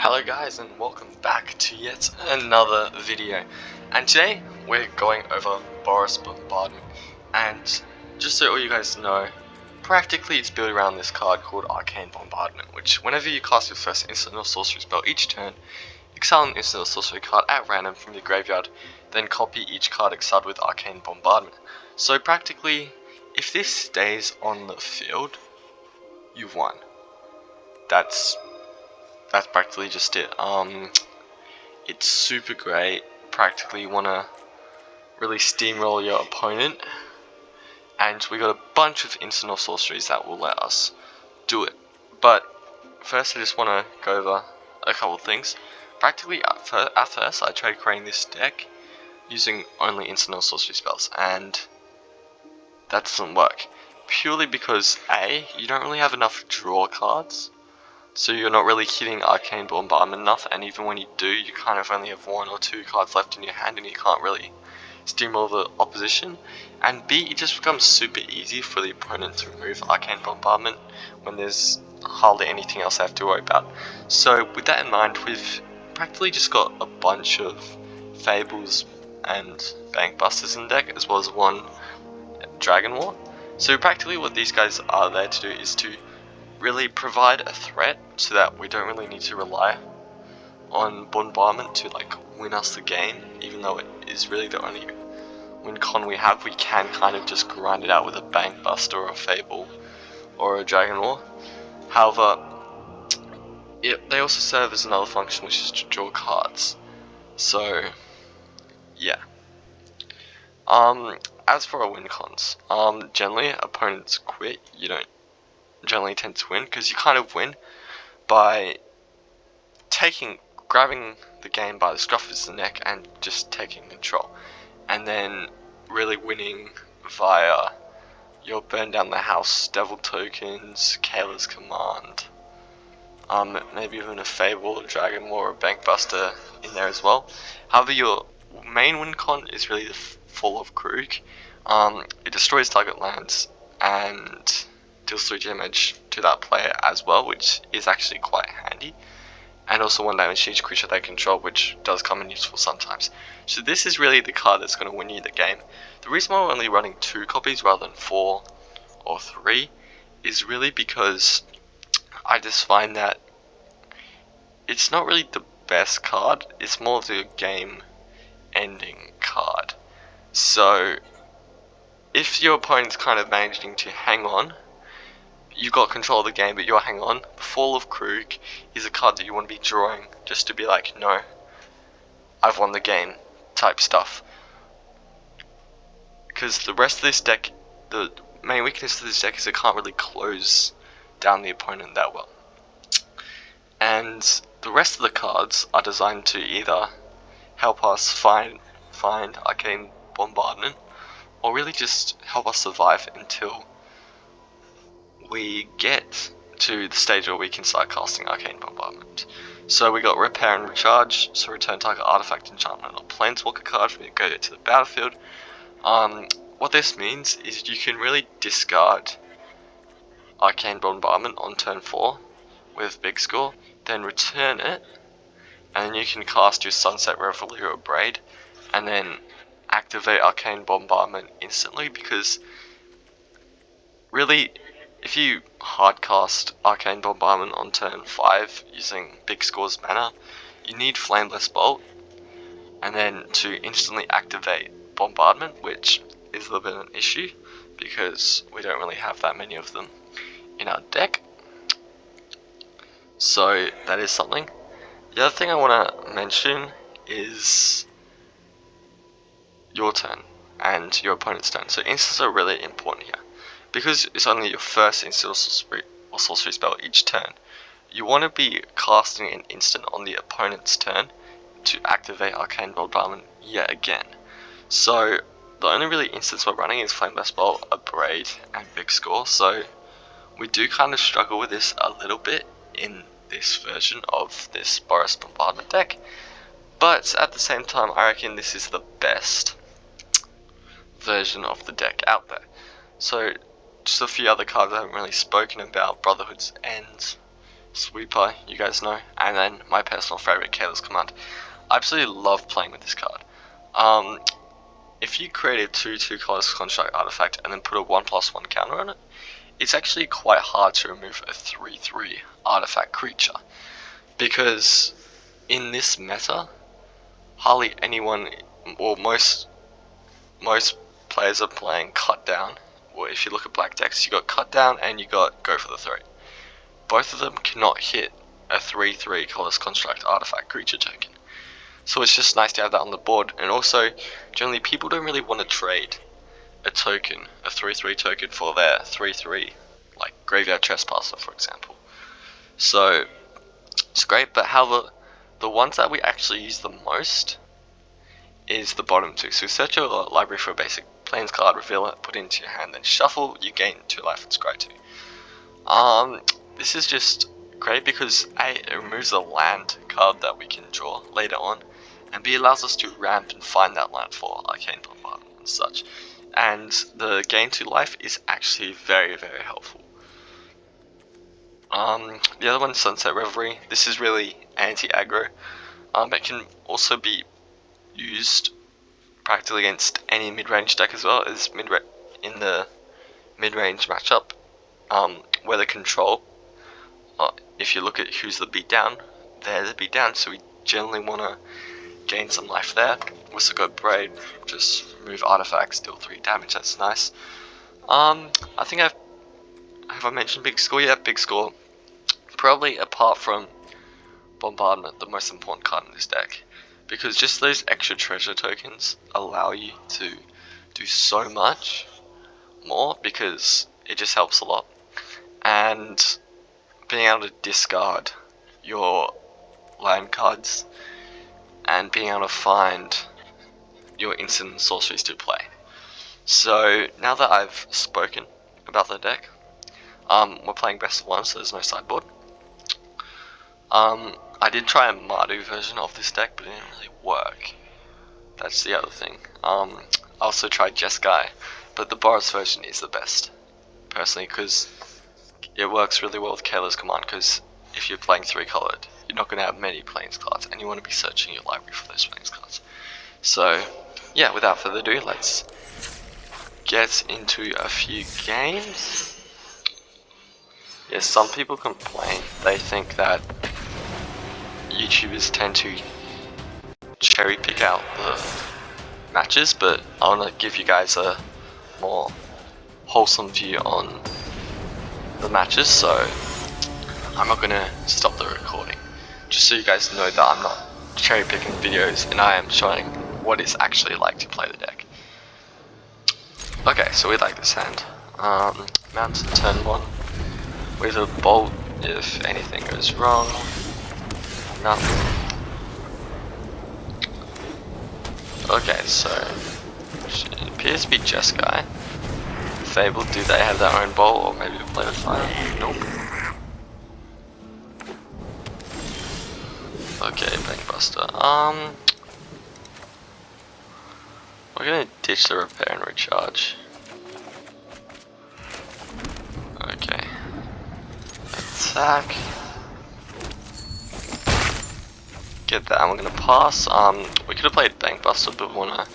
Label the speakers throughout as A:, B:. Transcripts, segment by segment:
A: Hello guys, and welcome back to yet another video, and today we're going over Boros Bombardment. And just so all you guys know, practically it's built around this card called Arcane Bombardment, which whenever you cast your first instant or sorcery spell each turn, exile an instant or sorcery card at random from your graveyard, then copy each card exiled with Arcane Bombardment. So practically, if this stays on the field, you've won. That's practically just it. It's super great. Practically you want to really steamroll your opponent, and we got a bunch of instant or sorceries that will let us do it. But first I just want to go over a couple of things. Practically at first I tried creating this deck using only instant or sorcery spells, and that doesn't work. Purely because A, you don't really have enough draw cards, so you're not really hitting Arcane Bombardment enough, and even when you do, you kind of only have one or two cards left in your hand and you can't really steamroll the opposition. And B, it just becomes super easy for the opponent to remove Arcane Bombardment when there's hardly anything else they have to worry about. So with that in mind, we've practically just got a bunch of Fables and Bank Busters in the deck, as well as one Dragon War. So practically what these guys are there to do is to really provide a threat, so that we don't really need to rely on Bombardment to win us the game. Even though it is really the only win con we have, we can kind of just grind it out with a Bank Buster or a Fable or a Dragon War. However, they also serve as another function, which is to draw cards. So yeah. As for our win cons, generally opponents quit. You don't generally tend to win, because you kind of win by grabbing the game by the scruff of the neck and just taking control, and then really winning via your burn down the house, devil tokens, Kayla's command, maybe even a Fable, a Dragon War, or a Bank Buster in there as well. However, your main win con is really the Fall of Krug. It destroys target lands and deals 3 damage to that player as well, which is actually quite handy, and also 1 damage to each creature they control, which does come in useful sometimes. So this is really the card that's going to win you the game. The reason why we're only running 2 copies rather than 4 or 3 is really because I just find that it's not really the best card, it's more of the game ending card. So if your opponent's kind of managing to hang on, you got control of the game, but you're hang on, Fall of Krug is a card that you want to be drawing just to be like, no, I've won the game type stuff. Because the rest of this deck, the main weakness of this deck is it can't really close down the opponent that well. And the rest of the cards are designed to either help us find Arcane Bombardment, or really just help us survive until we get to the stage where we can start casting Arcane Bombardment. So we got Repair and Recharge, so return target artifact, enchantment, or planeswalker card when you go to the battlefield. What this means is you can really discard Arcane Bombardment on turn 4 with big score, then return it, and then you can cast your Sunset Reveille or Braid, and then activate Arcane Bombardment instantly, because really, if you hardcast Arcane Bombardment on turn 5 using Big Score's mana, you need Flameless Bolt, and then to instantly activate Bombardment, which is a little bit of an issue because we don't really have that many of them in our deck. So that is something. The other thing I want to mention is your turn and your opponent's turn. So instants are really important here. Because it's only your first instant or sorcery spell each turn, you want to be casting an instant on the opponent's turn to activate Arcane Bombardment yet again. So the only really instants we're running is Flameless Bolt, a Braid, and Big Score. So we do kind of struggle with this a little bit in this version of this Boros Bombardment deck. But at the same time, I reckon this is the best version of the deck out there. So just a few other cards I haven't really spoken about: Brotherhood's End, Sweeper, you guys know, and then my personal favorite, Careless Command. I absolutely love playing with this card. If you create a 2/2 Careless Construct artifact and then put a 1/1 counter on it, it's actually quite hard to remove a 3/3 artifact creature, because in this meta, hardly anyone, or most players are playing Cut Down. Or if you look at black decks, you got Cut Down and you got Go for the Throat. Both of them cannot hit a 3/3 Careless Construct artifact creature token. So it's just nice to have that on the board, and also generally people don't really want to trade a token, a 3/3 token, for their 3/3, like Graveyard Trespasser for example. So it's great, but how the ones that we actually use the most is the bottom two. So search your library for a basic Plains card, reveal it, put it into your hand, then shuffle, you gain 2 life and scry 2. This is just great because A, it removes a land card that we can draw later on, and B, allows us to ramp and find that land for Arcane Bombardment and such. And the gain 2 life is actually very, very helpful. The other one is Sunset Reverie. This is really anti-aggro. It can also be used practically against any mid-range deck as well as in the mid-range matchup, where the control, if you look at who's the beatdown, they're the beatdown, so we generally want to gain some life there. Also got Braid, just remove artifacts, deal 3 damage, that's nice. I think have I mentioned Big Score? Yeah, Big Score. Probably apart from Bombardment, the most important card in this deck, because just those extra treasure tokens allow you to do so much more, because it just helps a lot. And being able to discard your land cards and being able to find your instant sorceries to play. So now that I've spoken about the deck, we're playing best of 1, so there's no sideboard. I did try a Mardu version of this deck, but it didn't really work. That's the other thing. I also tried Jeskai, but the Boros version is the best, personally, because it works really well with Careless Command, because if you're playing 3-colored, you're not going to have many Plains cards, and you want to be searching your library for those Plains cards. So, yeah, without further ado, let's get into a few games. Yeah, some people complain. They think that YouTubers tend to cherry pick out the matches, but I want to give you guys a more wholesome view on the matches, so I'm not going to stop the recording, just so you guys know that I'm not cherry picking videos and I am showing what it's actually like to play the deck. Okay, so we like this hand. Mountain turn 1 with a bolt if anything goes wrong. Nothing. Okay, so it appears to be Jeskai. Fable, do they have their own bolt, or maybe a play with fire? Nope. Okay, Bankbuster. We're gonna ditch the repair and recharge. Okay. Attack. Get that, and we're gonna pass. We could have played Bankbuster, but we wanna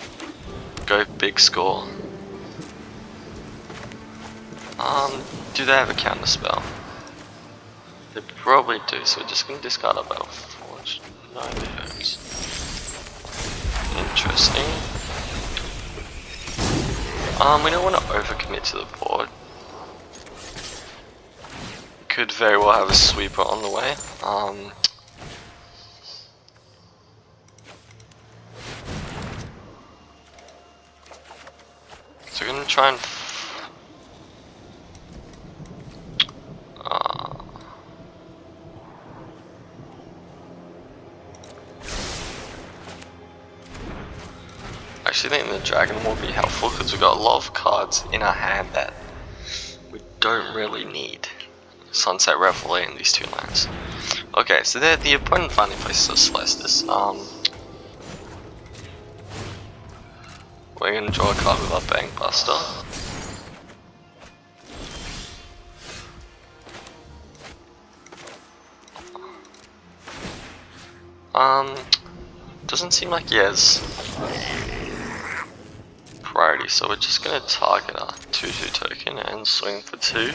A: go Big Score. Do they have a counter spell? They probably do, so we're just gonna discard our Battle Forge. No, they don't. Interesting. We don't want to overcommit to the board. Could very well have a sweeper on the way. So we're gonna try and I actually think the dragon will be helpful because we've got a lot of cards in our hand that we don't really need. Sunset Reverie and these 2 lands. Okay, so there the opponent finally places a Celestis. We're gonna draw a card with our Bankbuster. Doesn't seem like he has priority, so we're just gonna target our 2/2 token and swing for 2.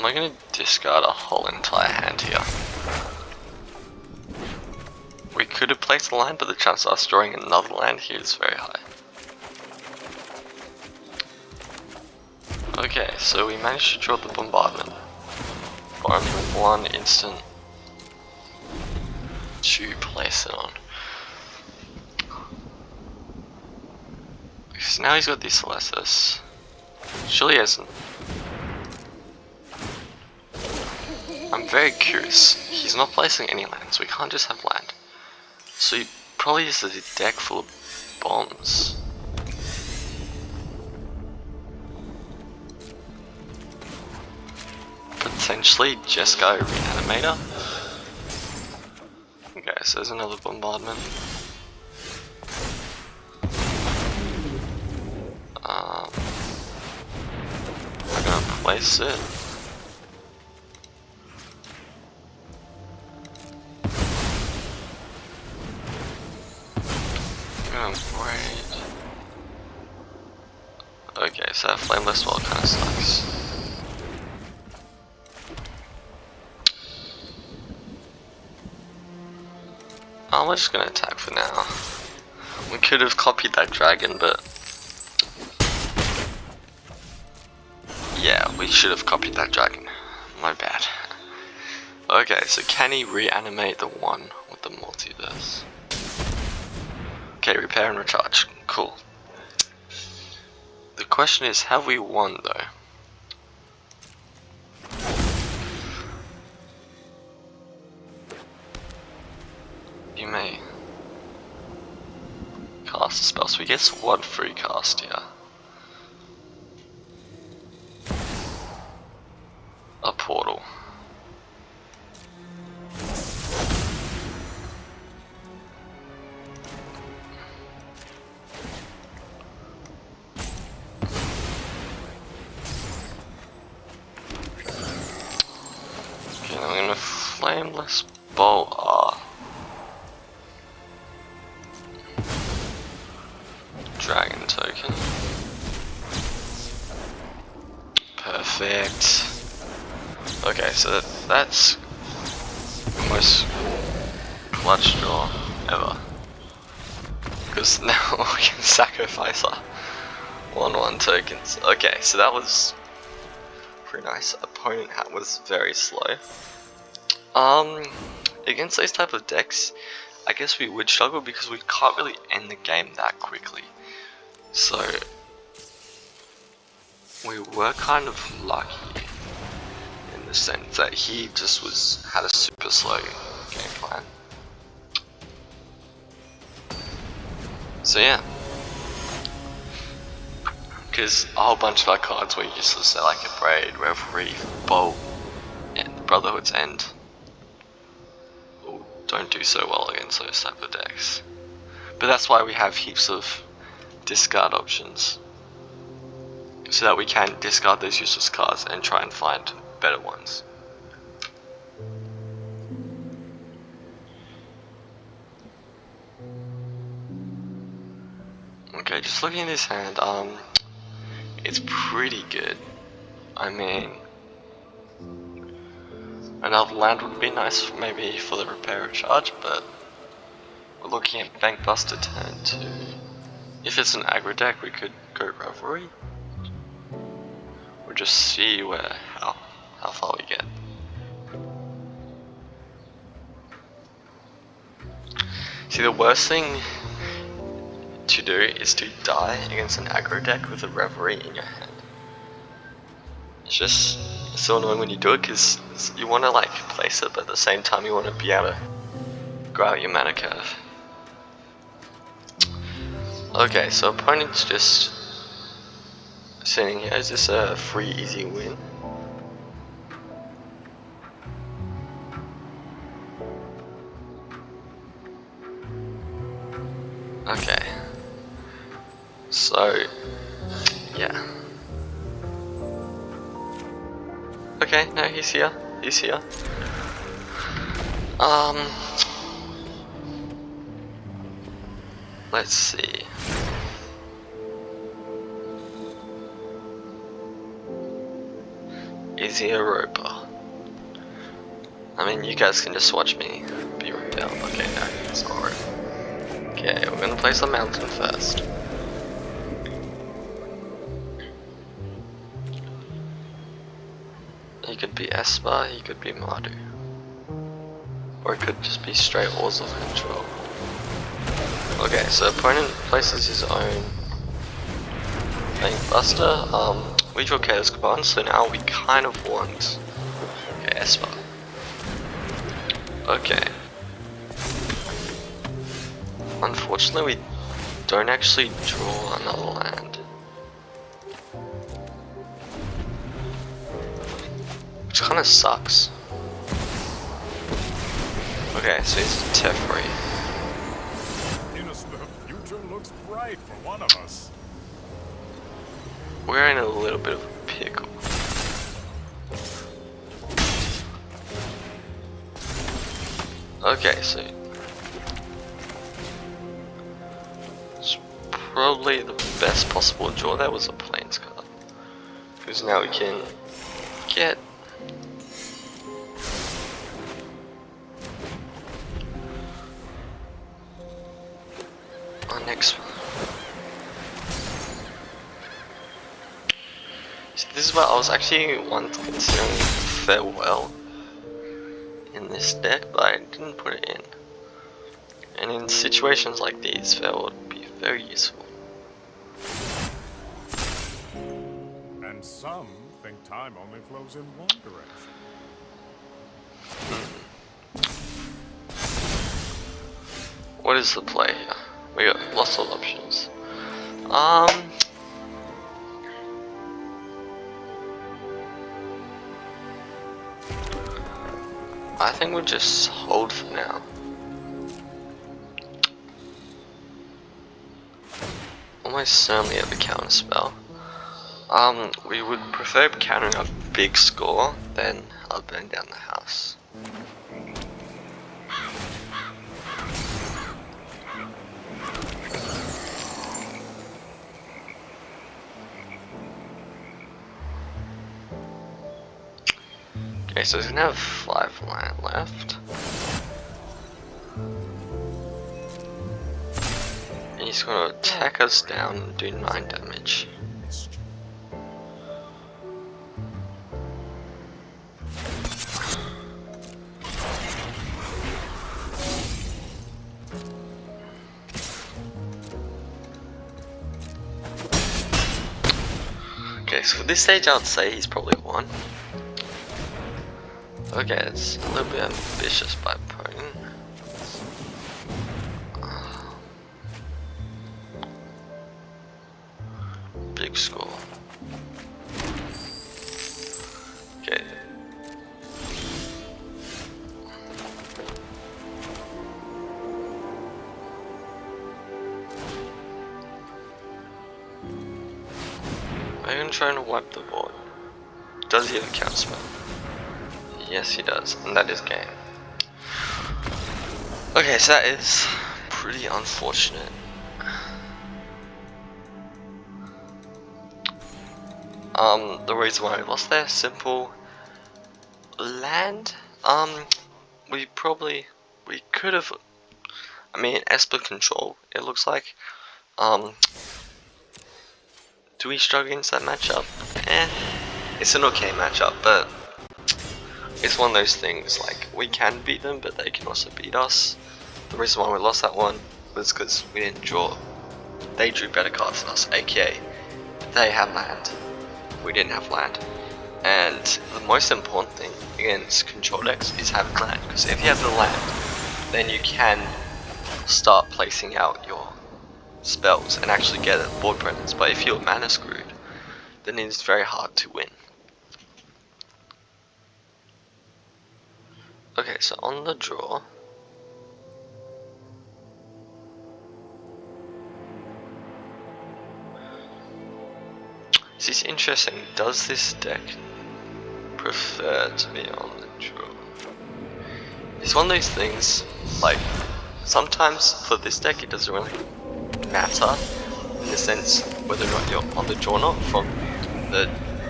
A: We're gonna discard a whole entire hand here. We could have placed a land, but the chance of us drawing another land here is very high. Okay, so we managed to draw the Bombardment for only 1 instant to place it on. Because now he's got these Celestis. Surely he hasn't. I'm very curious. He's not placing any lands, we can't just have land. So he probably has a deck full of bombs. Potentially Jeskai Reanimator. Okay, so there's another Bombardment. I'm gonna place it. Wait. Okay, so that Flameless Wall kinda sucks. We're just gonna attack for now. We could have copied that dragon, but yeah, we should have copied that dragon. My bad. Okay, so can he reanimate the one with the multiverse? Okay, repair and recharge. Cool. The question is, have we won though? You may cast a spell, so we get 1 free cast here. A portal. Okay, now I'm gonna Flameless Bolt. Dragon token. Perfect. Okay, so that's the most clutch draw ever. Because now we can sacrifice our 1/1 tokens. Okay, so that was pretty nice. Opponent was very slow. Against these type of decks, I guess we would struggle because we can't really end the game that quickly. So we were kind of lucky in the sense that he just had a super slow game plan. So yeah, because a whole bunch of our cards were useless, like a Braid, Reverie, Bolt, and Brotherhood's End. Don't do so well against those type of decks. But that's why we have heaps of discard options, so that we can discard those useless cards and try and find better ones. Okay, just looking at this hand, it's pretty good. I mean, another land would be nice, maybe for the repair recharge, but we're looking at Bank Buster turn 2. If it's an aggro deck, we could go Reverie, or just see how far we get. See, the worst thing to do is to die against an aggro deck with a Reverie in your hand. It's so annoying when you do it, because you want to like place it, but at the same time you want to be able to grow out your mana curve. Okay, so opponent's just sitting here. Is this a free easy win? Okay, so yeah, Okay, no, he's here. He's here. Let's see. Is he a roper? I mean, you guys can just watch me be repelled. Okay, no, it's not a roper. Okay, we're gonna place the mountain first. He could be Esper, he could be Mardu. Or it could just be straight Ores of Control. Okay, so opponent places his own Link Buster. We draw Chaos Command, so now we kind of want Esper. Okay. Unfortunately, we don't actually draw another land. Which kind of sucks. Okay, so he's Teferi.
B: The future looks bright for one of us.
A: We're in a little bit of a pickle. Okay, so it's probably the best possible draw. That was a Plains card, because now we can get our next one. So this is what I was actually once considering Farewell in this deck, but I didn't put it in. And in situations like these, Farewell would be very useful.
B: And some think time only flows in one direction.
A: What is the play here? We got lots of options. I think we'll just hold for now. Almost certainly have a counter spell. We would prefer countering a big score than I'll burn down the house. Okay, so he's gonna have 5 land left. And he's gonna attack us down and do 9 damage. Okay, so for this stage I'd say he's probably won. Okay, it's a little bit ambitious by opponent. Big score. Okay. I'm gonna try and wipe the board. Does he have a counter spell? Yes, he does, and that is game. Okay, so that is pretty unfortunate. The reason why we lost there, simple. Land, we could have, I mean, Esper control, it looks like. Do we struggle against that matchup? It's an okay matchup, but it's one of those things, like, we can beat them, but they can also beat us. The reason why we lost that one was because we didn't draw. They drew better cards than us, aka they had land. We didn't have land. And the most important thing against control decks is having land, because if you have the land, then you can start placing out your spells and actually get a board presence. But if you're mana screwed, then it's very hard to win. Okay, so on the draw, this is interesting. Does this deck prefer to be on the draw? It's one of those things, like, sometimes for this deck it doesn't really matter in the sense whether or not you're on the draw or not from the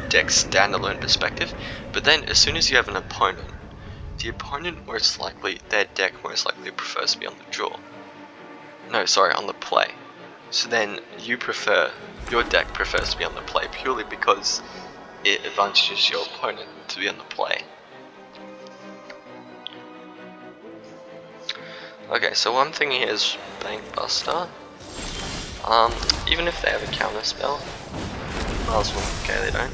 A: deck's standalone perspective, but then as soon as you have an opponent, the opponent most likely, their deck most likely prefers to be on the draw. No, sorry, on the play. So then your deck prefers to be on the play purely because it advantages your opponent to be on the play. Okay, so one thing here is Bankbuster. Even if they have a counter spell, might as well, okay they don't.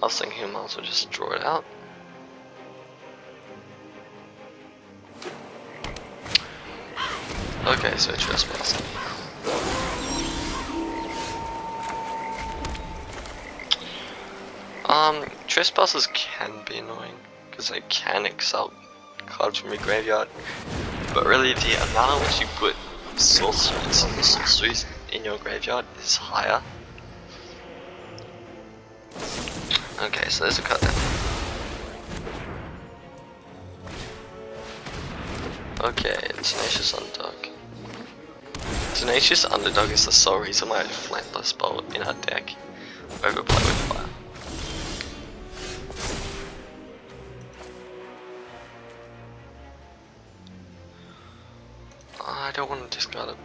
A: I was thinking I might as well just draw it out. Okay, so Trespasser. Trespassers can be annoying because they can exalt cards from your graveyard, but really the amount in which you put sorceries in your graveyard is higher. Okay, so there's a cut there. Okay, Tenacious Underdog. Tenacious Underdog is the sole reason why I have Flankless Bolt in our deck over Play with Fire. I don't want to discard it.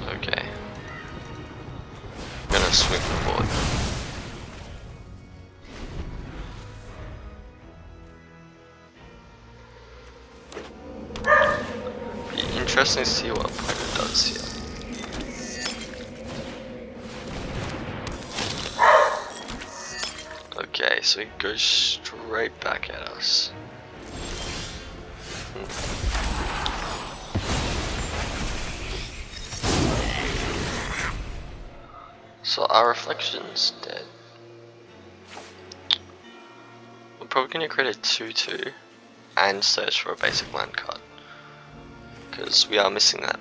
A: Okay. I'm gonna swing the board. Be interesting to see what opponent does here. Okay, so he goes straight back at us. So our Reflection's dead. We're probably going to create a 2/2 and search for a basic land card, because we are missing that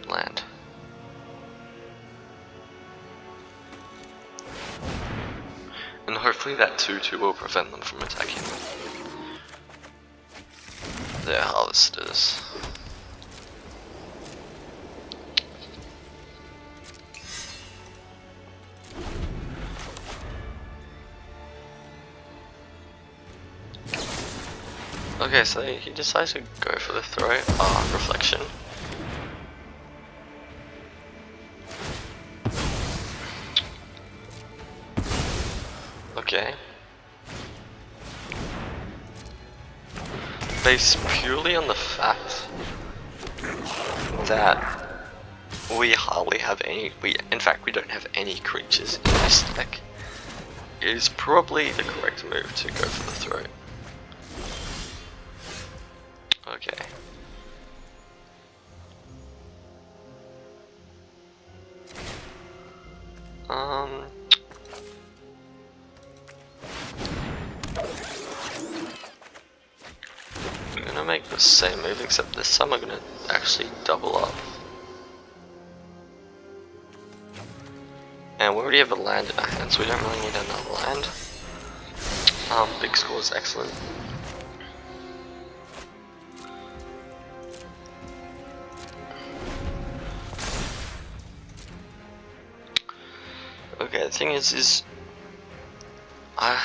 A: land. And hopefully that 2/2 will prevent them from attacking their harvesters. Okay, so he decides to go for the throw, Reflection. Okay. Based purely on the fact that we hardly have any, in fact we don't have any creatures in this deck, it is probably the correct move to go for the throw. Okay. I'm gonna make the same move, except this time I'm gonna actually double up. And we already have a land in our hand, so we don't really need another land. Big score is excellent. Okay, the thing is I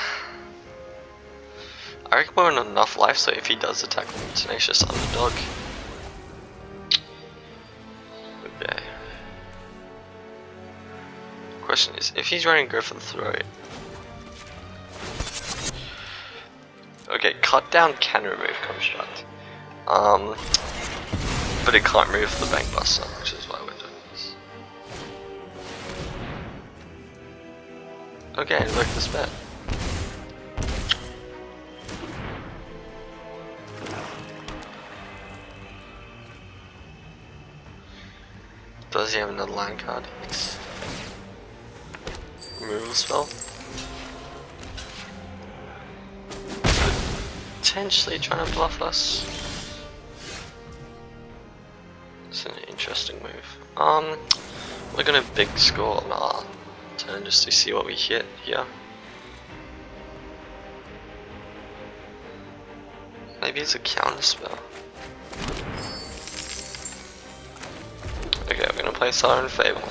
A: reckon we're on enough life, so if he does attack with Tenacious Underdog. Okay. Question is, if he's ready to go for the throw. Okay, cut down can remove construct. But it can't remove the Bankbuster, which is why we're doing this. Okay, invoke this bet. Does he have another land card? Yes. Removal spell. Potentially trying to bluff us. It's an interesting move. We're gonna big score on our turn just to see what we hit here. Maybe it's a counter spell. Okay, we're gonna play Arcane Fable.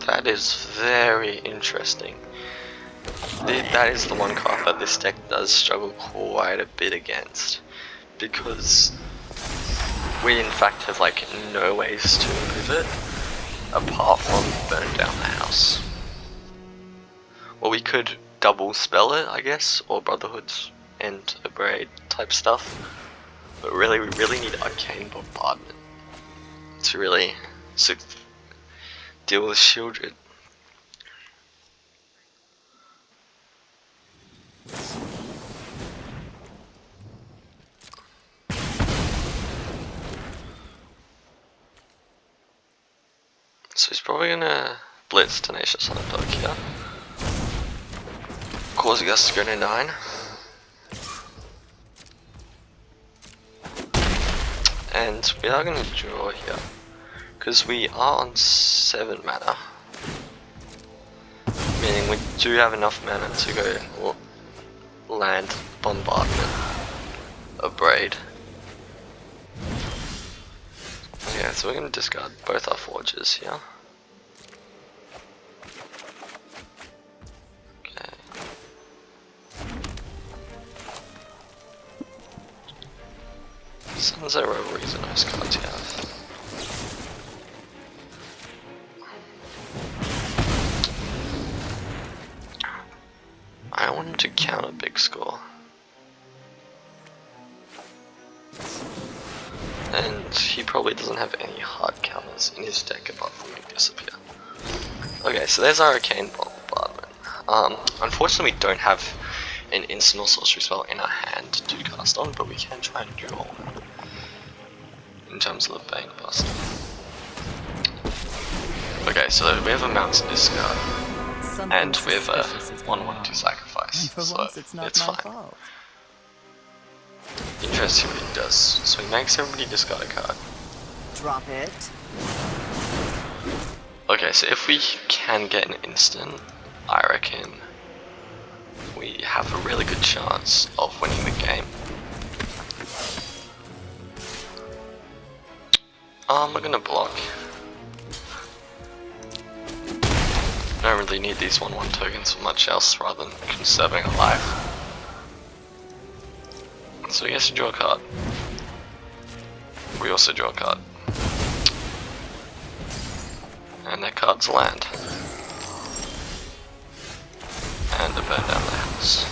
A: That is very interesting. That is the one card that this deck does struggle quite a bit against, because we in fact have like no ways to improve it apart from burn down the house. Well, we could double spell it, I guess, or Brotherhoods and a braid type stuff, but really we really need Arcane Bombardment to really deal with Shieldred. So he's probably gonna blitz Tenacious on a dog here, causing us to go to 9. And we are gonna draw here, because we are on 7 mana, meaning we do have enough mana to go land Bombardment, a braid. Yeah, so we're going to discard both our forges here. Okay. Sun's Arrow is a nice card to have. I wanted to counter big score. And he probably doesn't have any hard counters in his deck apart from Make Disappear. Okay, so there's our Arcane Bombardment. Unfortunately we don't have an instant or sorcery spell in our hand to cast on, but we can try and draw one in terms of the Bank Buster. Okay, so we have a mountain discard, and we have a 1/1 to sacrifice, so it's fine.
C: Fault.
A: Interesting what he does. So he makes everybody discard a card.
C: Drop it.
A: Okay, so if we can get an instant, I reckon we have a really good chance of winning the game. We're gonna block. Don't really need these 1/1 tokens for much else rather than conserving a life. So he has to draw a card. We also draw a card. And that card's land. And to burn down the house.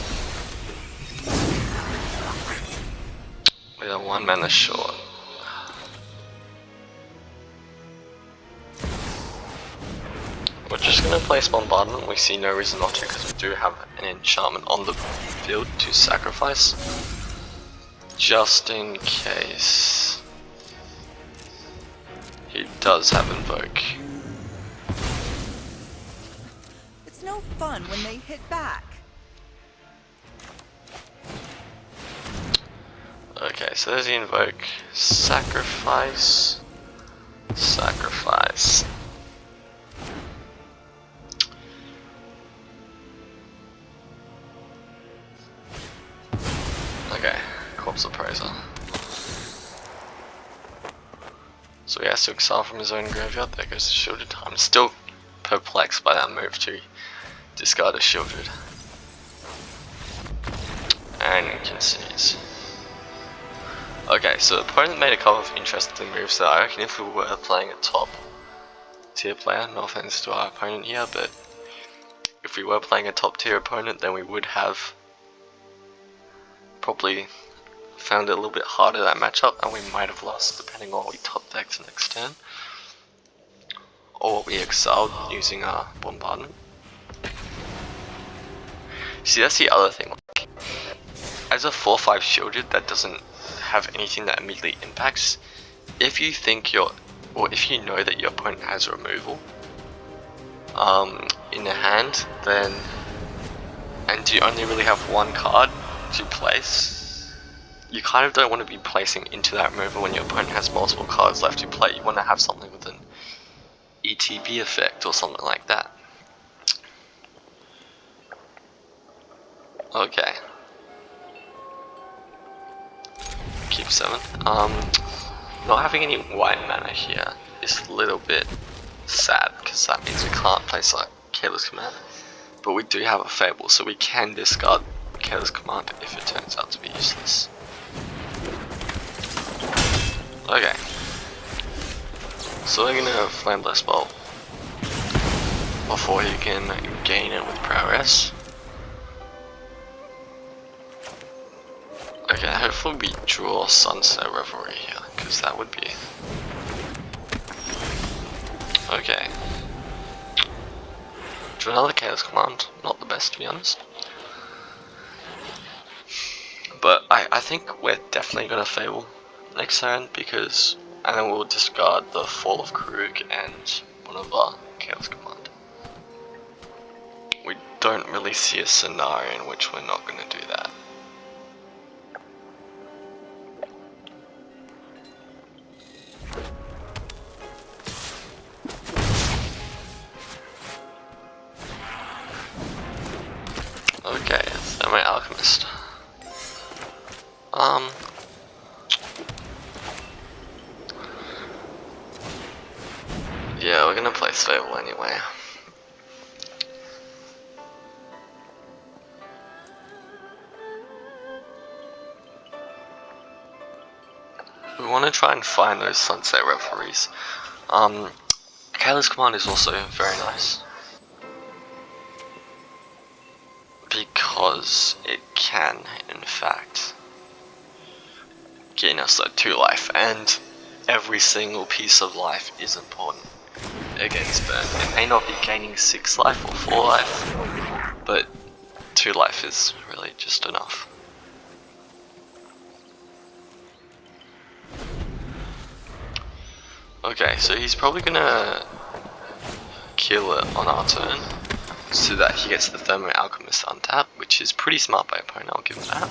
A: We are 1 mana short. We're just gonna place Bombardment. We see no reason not to because we do have an enchantment on the field to sacrifice. Just in case he does have Invoke.
C: It's no fun when they hit back.
A: Okay, so there's the Invoke. Sacrifice. Sacrifice. Okay, Corpse Appraiser. So he has to exile from his own graveyard. There goes the Shieldred. I'm still perplexed by that move to discard a Shieldred. And he continues. Okay, so the opponent made a couple of interesting moves that I reckon if we were playing a top tier player, no offense to our opponent here, but if we were playing a top tier opponent, then we would have probably found it a little bit harder that matchup, and we might have lost depending on what we top decked next turn, or what we exiled using our Bombardment. See, that's the other thing. Like, as a 4/5 Shieldred that doesn't have anything that immediately impacts, if you think you're or if you know that your opponent has removal in their hand, then, and you only really have one card to place, you kind of don't want to be placing into that removal when your opponent has multiple cards left to play. You want to have something with an ETB effect or something like that. Okay. Keep 7. Not having any white mana here is a little bit sad, because that means we can't place like Careless Command. But we do have a Fable, so we can discard Careless Command if it turns out to be useless. Okay. So we're gonna Flame Blast Bolt before he can gain it with Prowess. Okay, hopefully we draw Sunset Reverie here, because that would be... Okay. Draw another Chaos Command, not the best to be honest. But I think we're definitely going to Fable next turn, because... And then we'll discard the Fall of Karuk and one of our Chaos Command. We don't really see a scenario in which we're not going to do that. Okay, so my Alchemist. Yeah, we're gonna play Fable anyway. We want to try and find those Sunset Referees. Careless Command is also very nice, because it can, in fact, gain us that 2 life, and every single piece of life is important against burn. It may not be gaining 6 life or 4 life, but 2 life is really just enough. Okay, so he's probably gonna kill it on our turn, so that he gets the Thermo Alchemist untap, which is pretty smart by opponent, I'll give him that.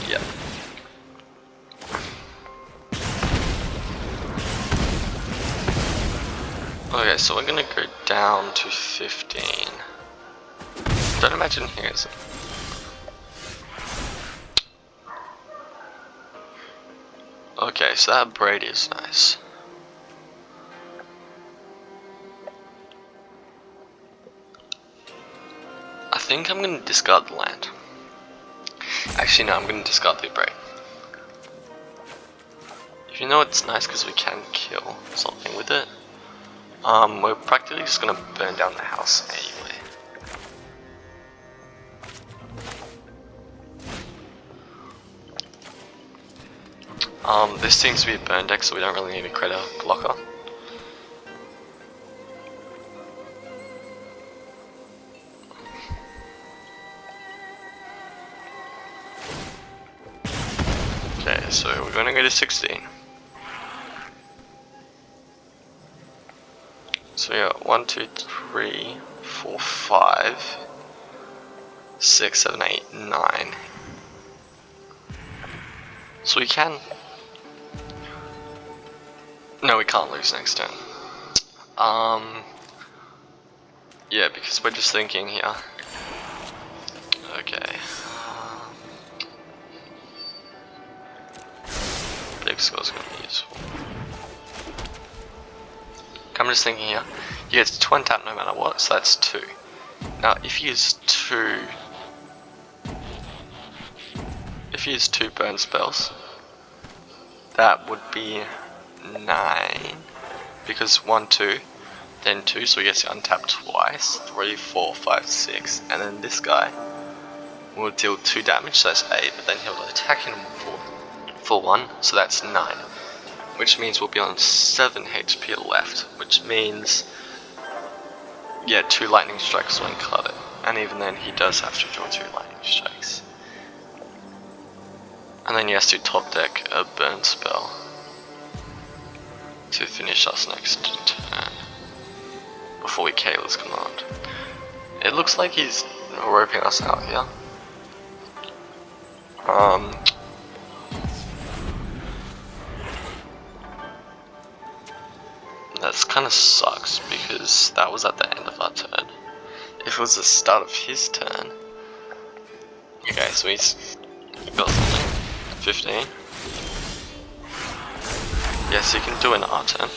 A: Yep. Okay, so we're gonna go down to 15. Don't imagine he is. Okay, so that Brady is nice. I think I'm gonna discard the land. Actually, no, I'm gonna discard the Braid. You know it's nice because we can kill something with it. We're practically just gonna burn down the house anyway. This seems to be a burn deck, so we don't really need a credit blocker. Okay, so we're gonna go to 16. So we got 1, 2, 3, 4, 5, 6, 7, 8, 9. So we can... No, we can't lose next turn. Yeah, because we're just thinking here. Okay. Big score's gonna be useful. I'm just thinking here, he gets 2 untap no matter what, so that's 2. Now if he uses 2 burn spells, that would be 9, because 1, 2, then 2, so he gets to untap twice, 3, 4, 5, 6, and then this guy will deal 2 damage, so that's 8, but then he'll attack him for 1, so that's 9. Which means we'll be on 7 HP left, which means, yeah, 2 lightning strikes won't cut it. And even then, he does have to draw 2 lightning strikes. And then he has to top deck a burn spell. to finish us next turn before we kill his command. It looks like he's roping us out here. That's kind of sucks because that was at the end of our turn. If it was the start of his turn. Okay, so he's got something. 15. Yes, he can do an R turn.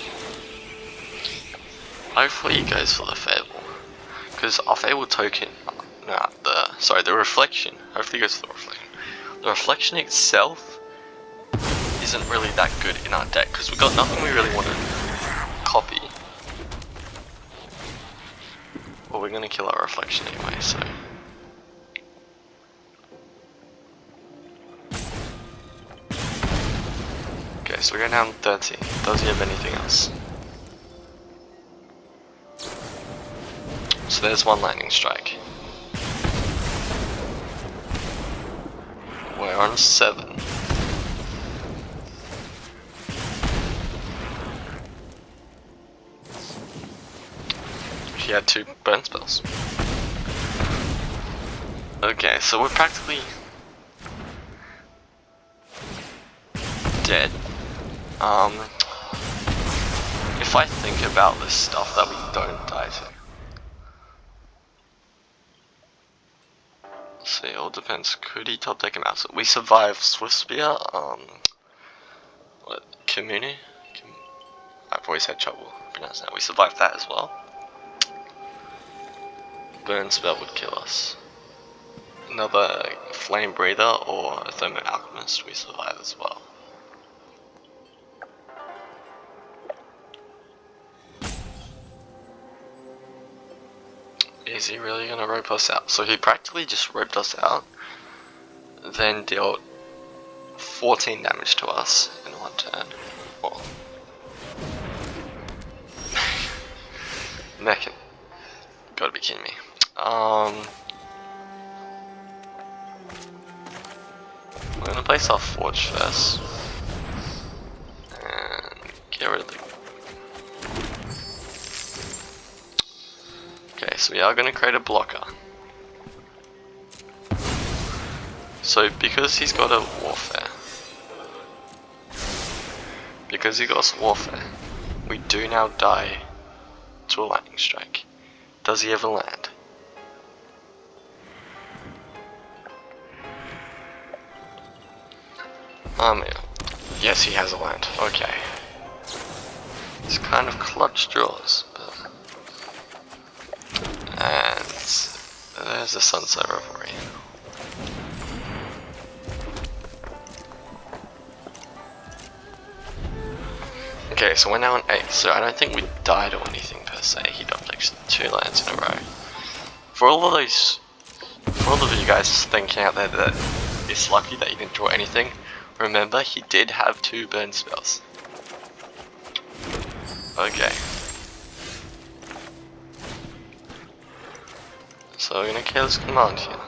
A: Hopefully he goes for the Fable. Because our Fable token, the reflection. Hopefully he goes for the reflection. The reflection itself isn't really that good in our deck because we got nothing we really want to copy. Well, we're gonna kill our reflection anyway, so. Okay, so we're going down 13. Does he have anything else? So there's one lightning strike. We're on 7. He had 2 burn spells. Okay, so we're practically dead. If I think about the stuff that we don't die to. So it all depends. Could he top deck him out? So we survived Swift Spear, Kimuni? I've always had trouble pronouncing that. We survived that as well. Burn spell would kill us. Another Flame Breather or a Thermo Alchemist we survive as well. Is he really gonna rope us out? So he practically just roped us out, then dealt 14 damage to us in one turn. Well, Mechan, gotta be kidding me. We're gonna place our Forge first and get rid of the. Okay, so we are going to create a blocker. So because he's got a Warfare, we do now die to a lightning strike. Does he ever land? Yes, he has a land. Okay. It's kind of clutch draws, but. And there's the Sunset Revelry. Okay, so we're now on 8, so I don't think we died or anything per se. He dumped like 2 lands in a row. For all of you guys thinking out there that it's lucky that he didn't draw anything, remember he did have 2 burn spells. Okay. So we're gonna kill his command here.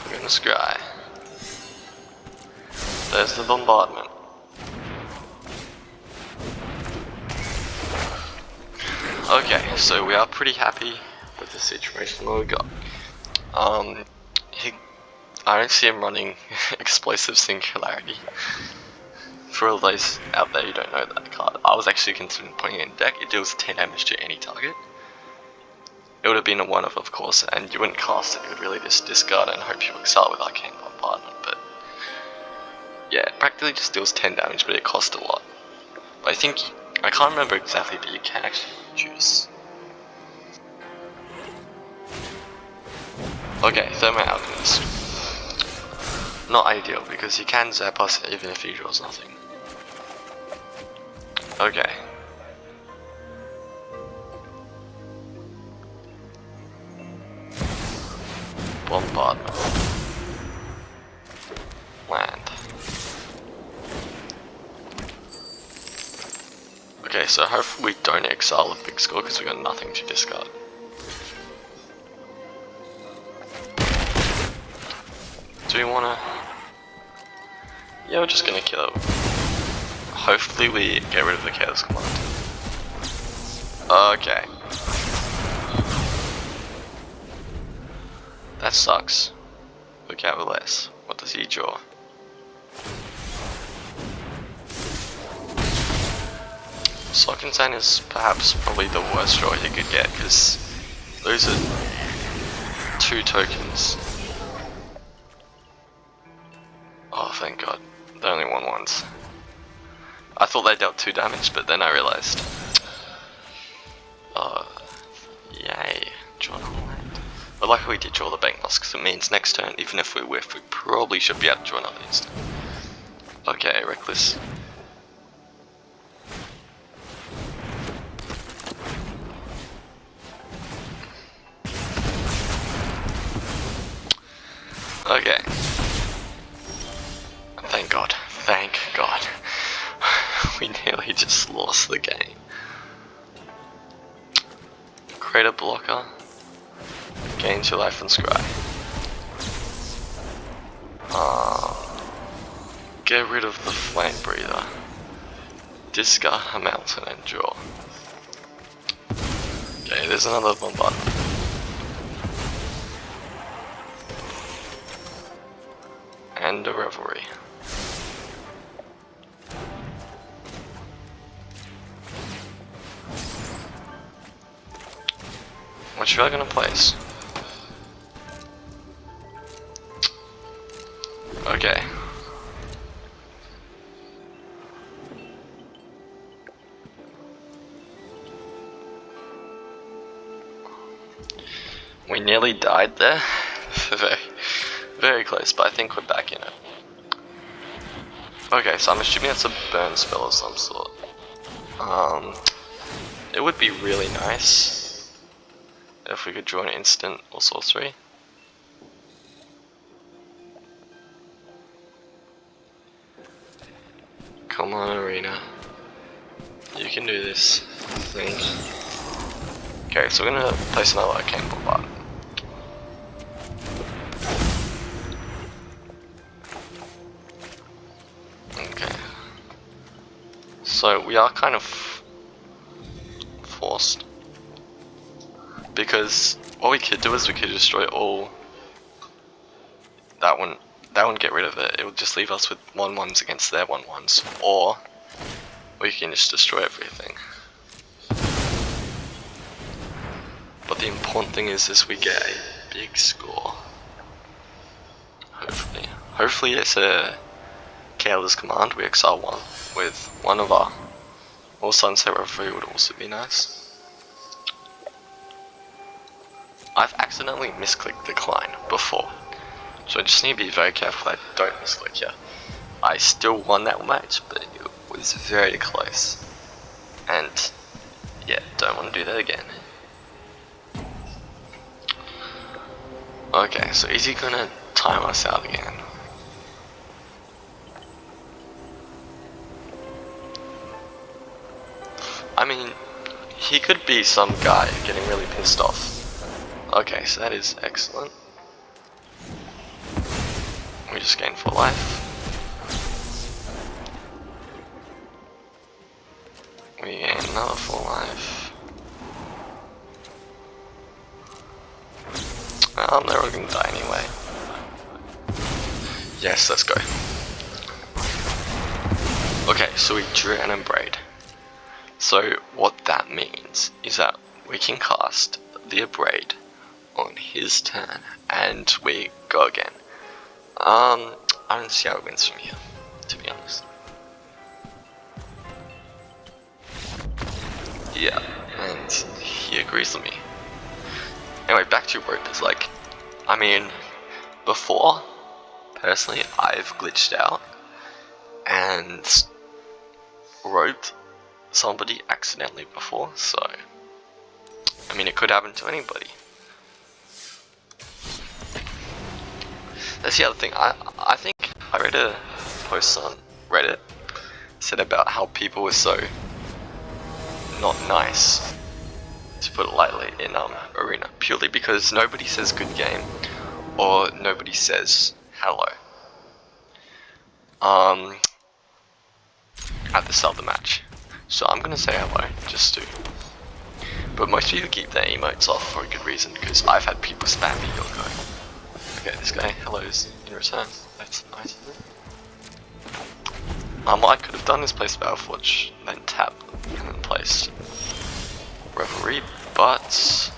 A: We're gonna scry. There's the bombardment. Okay, so we are pretty happy with the situation that we got. I don't see him running Explosive Singularity. For all those out there who don't know that card, I was actually considering putting it in deck. It deals 10 damage to any target. It would have been a 1-off, of course, and you wouldn't cast it, you would really just discard it and hope you excel with Arcane Bombardment, but yeah, it practically just deals 10 damage, but it costs a lot. But I can't remember exactly, but you can actually choose. Okay, Thermo Alchemist. Not ideal, because he can zap us even if he draws nothing. Okay. Bombardment. Land. Okay, so hopefully we don't exile a big score because we got nothing to discard. Do we wanna? Yeah, we're just gonna kill it. hopefully we get rid of the Chaos Command. Okay. That sucks. Look out less. What does he draw? Sock Insane is perhaps probably the worst draw you could get, because those are 2 tokens. Oh, thank god. They only won once. I thought they dealt 2 damage, but then I realized. Yay. Draw another land. But luckily we did draw the bank loss, because it means next turn, even if we whiff, we probably should be able to draw another instant. Okay, Reckless. Okay. Thank god. Thank god. We nearly just lost the game. Create a blocker. Gain 2 life and scry. Get rid of the Flame Breather. Discard a mountain and draw. Okay, there's another bombardment. And a Revelry. What should I gonna place? Okay. We nearly died there. Very close, but I think we're back in it. Okay, so I'm assuming it's a burn spell of some sort. It would be really nice if we could draw an instant or sorcery. Come on, Arena. You can do this thing. Okay, so we're gonna place another Arcane Bombardment. Okay. So we are kind of forced. Because what we could do is we could destroy all. That wouldn't get rid of it. It would just leave us with 1/1s against their 1/1s, or we can just destroy everything. But the important thing is we get a big score. Hopefully it's a Careless Command. We exile 1 with one of our, or Sunset Reverie would also be nice. I've accidentally misclicked Decline before, so I just need to be very careful that I don't misclick here. I still won that match, but it was very close. And yeah, don't want to do that again. Okay, so is he gonna time us out again? I mean, he could be some guy getting really pissed off. Okay, so that is excellent. We just gained 4 life. We gain another 4 life. They're all gonna die anyway. Yes, let's go. Okay, so we drew an Abrade. So what that means is that we can cast the Abrade on his turn, and we go again. I don't see how it wins from here, to be honest. Yeah, and he agrees with me. Anyway, back to Ropers. Like, I mean, before, personally, I've glitched out and roped somebody accidentally before, so I mean, it could happen to anybody. That's the other thing. I think I read a post on Reddit said about how people were so not nice, to put it lightly, in Arena, purely because nobody says good game or nobody says hello. at the start of the match. So I'm gonna say hello, just to. But most people keep their emotes off for a good reason, because I've had people spam me Yoko. Okay, this guy hellos in return. That's nice. What I could have done is place Battleforge, then tap, and then place Revelry, but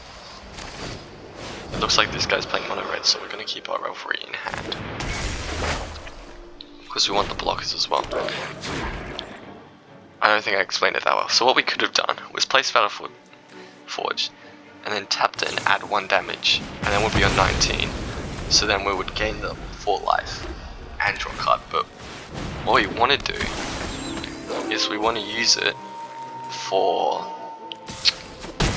A: it looks like this guy's playing mono red, so we're gonna keep our Revelry in hand. Because we want the blockers as well. I don't think I explained it that well. So what we could have done was place Battleforge, and then tapped it and add 1 damage, and then we'd be on 19. So then we would gain the 4 life and draw a card. But what we want to do is we want to use it for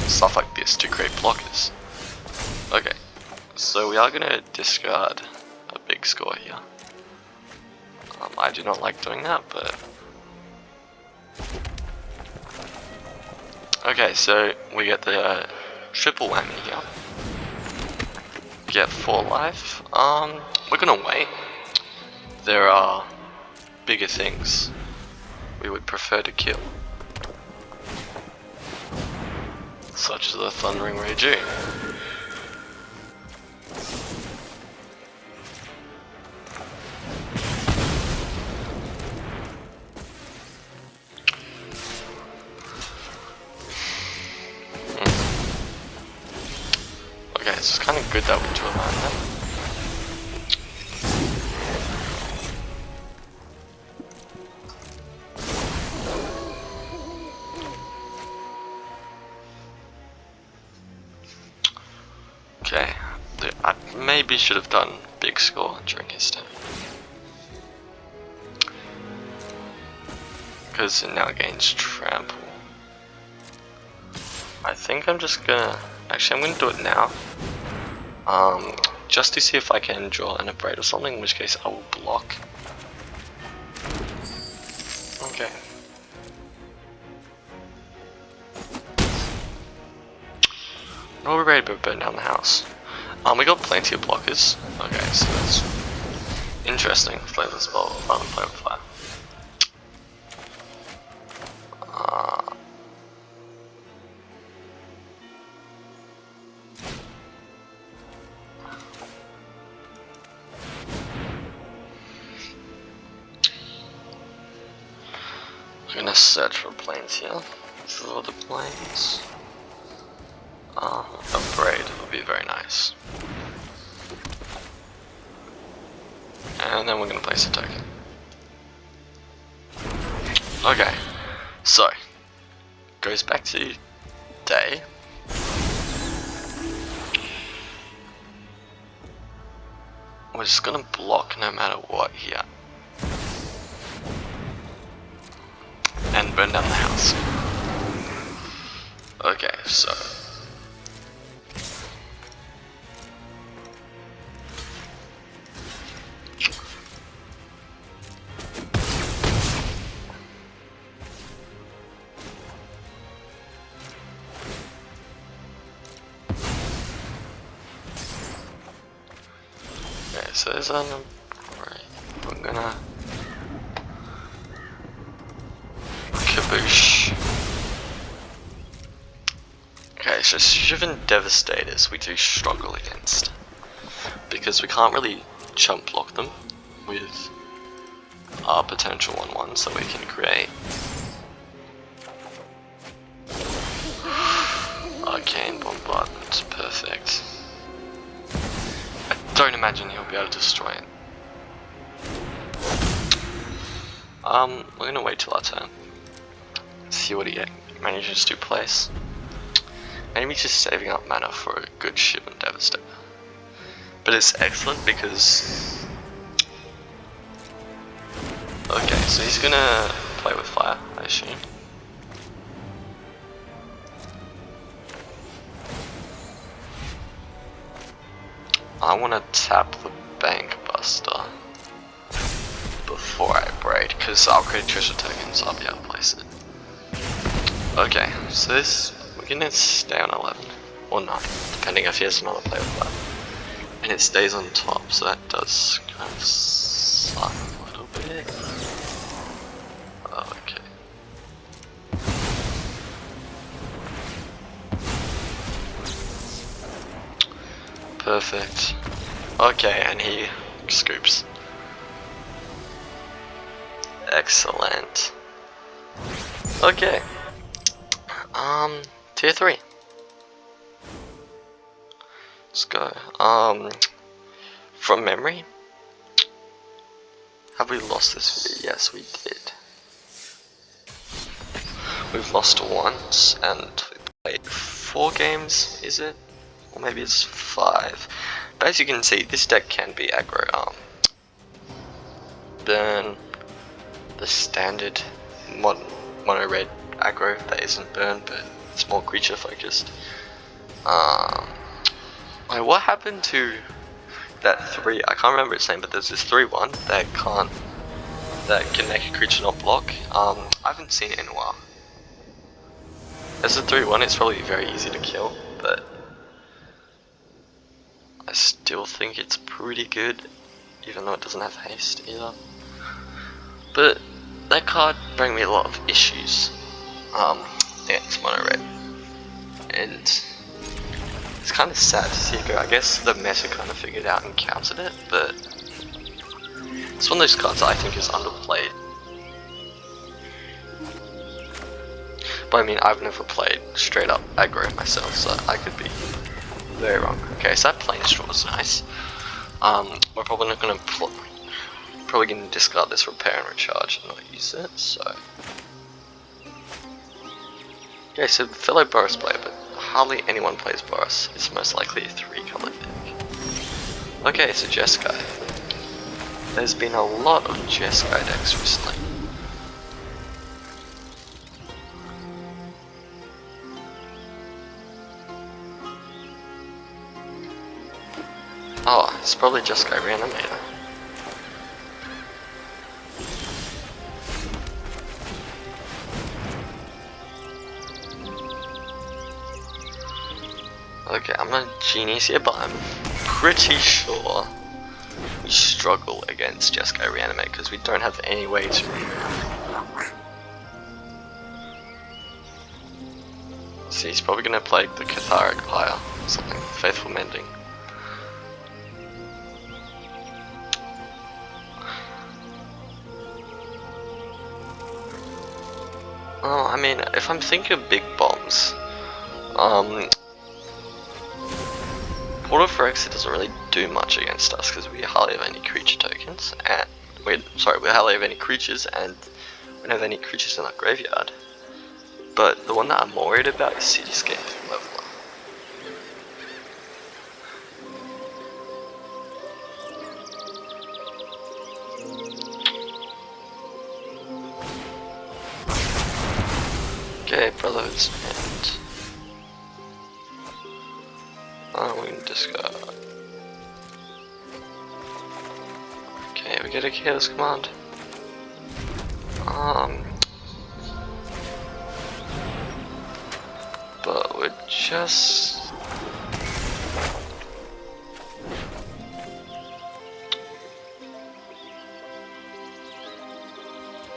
A: stuff like this to create blockers. Okay, so we are going to discard a big score here. I do not like doing that, but okay, so we get the triple whammy here. We get 4 life. We're gonna wait. There are bigger things we would prefer to kill, such as the Thundering Raging. Okay, so it's kind of good that we drew a line there. Okay, I maybe should have done big score during his turn, because it now gains trample. I think I'm just gonna, actually I'm gonna do it now, just to see if I can draw an abrade or something, in which case I will block. Okay. No abrade, but burn down the house. We got plenty of blockers. Okay, so that's interesting. Play the spell rather than play with fire. I'm gonna search for planes here. For the planes. A braid would be very nice. And then we're gonna place a token. Okay, so goes back to day. We're just gonna block no matter what here. And burn down the house. Okay, so so there's an right. We're gonna kaboosh. Okay, so Shivan Devastators we do struggle against, because we can't really chump block them with our potential 1/1s that we can create. Arcane Bombardment, perfect. I don't imagine he'll be able to destroy it. We're gonna wait till our turn. See what he manages to place. Maybe he's just saving up mana for a good Shivan Devastator. But it's excellent because... okay, so he's gonna play with fire, I assume. I want to tap the Bank Buster before I braid, because I'll create treasure tokens, I'll be able to place it. Okay, so this, we're gonna stay on 11, or 9, depending if he has another play with that. And it stays on top, so that does kind of suck a little bit. Okay. Perfect. Okay, and he scoops. Excellent. Okay. Tier 3. Let's go. From memory. Have we lost this video? Yes, we did. We've lost once, and we played 4 games, is it? Or maybe it's 5. But as you can see, this deck can be aggro. Burn, the standard mono red aggro that isn't burn, but it's more creature focused. Like, what happened to that 3? I can't remember its name, but there's this 3/1 that can make a creature not block. I haven't seen it in a while. As a 3/1, it's probably very easy to kill, but I still think it's pretty good, even though it doesn't have haste either. But that card bring me a lot of issues against mono red, and it's kind of sad to see it go. I guess the meta kind of figured out and countered it, but it's one of those cards that I think is underplayed. But I mean, I've never played straight up aggro myself, so I could be very wrong. Okay, so that Planeswalker was nice. We're probably not gonna discard this repair and recharge and not use it. So okay, so fellow Boros player, but hardly anyone plays Boros. It's most likely a 3-color deck. Okay, so Jeskai. There's been a lot of Jeskai decks recently. Oh, it's probably Jeskai Reanimator. Okay, I'm not a genius here, but I'm pretty sure we struggle against Jeskai Reanimate because we don't have any way to remove. So he's probably going to play the Catharic Pyre or something, Faithful Mending. Oh, I mean, if I'm thinking of big bombs, Portal for Exit doesn't really do much against us because we hardly have any creature tokens, and we hardly have any creatures, and we don't have any creatures in our graveyard. But the one that I'm more worried about is Cityscape Leveler. Okay, Brotherhood's End. We can discard. Okay, we get a Chaos Command. But we're just...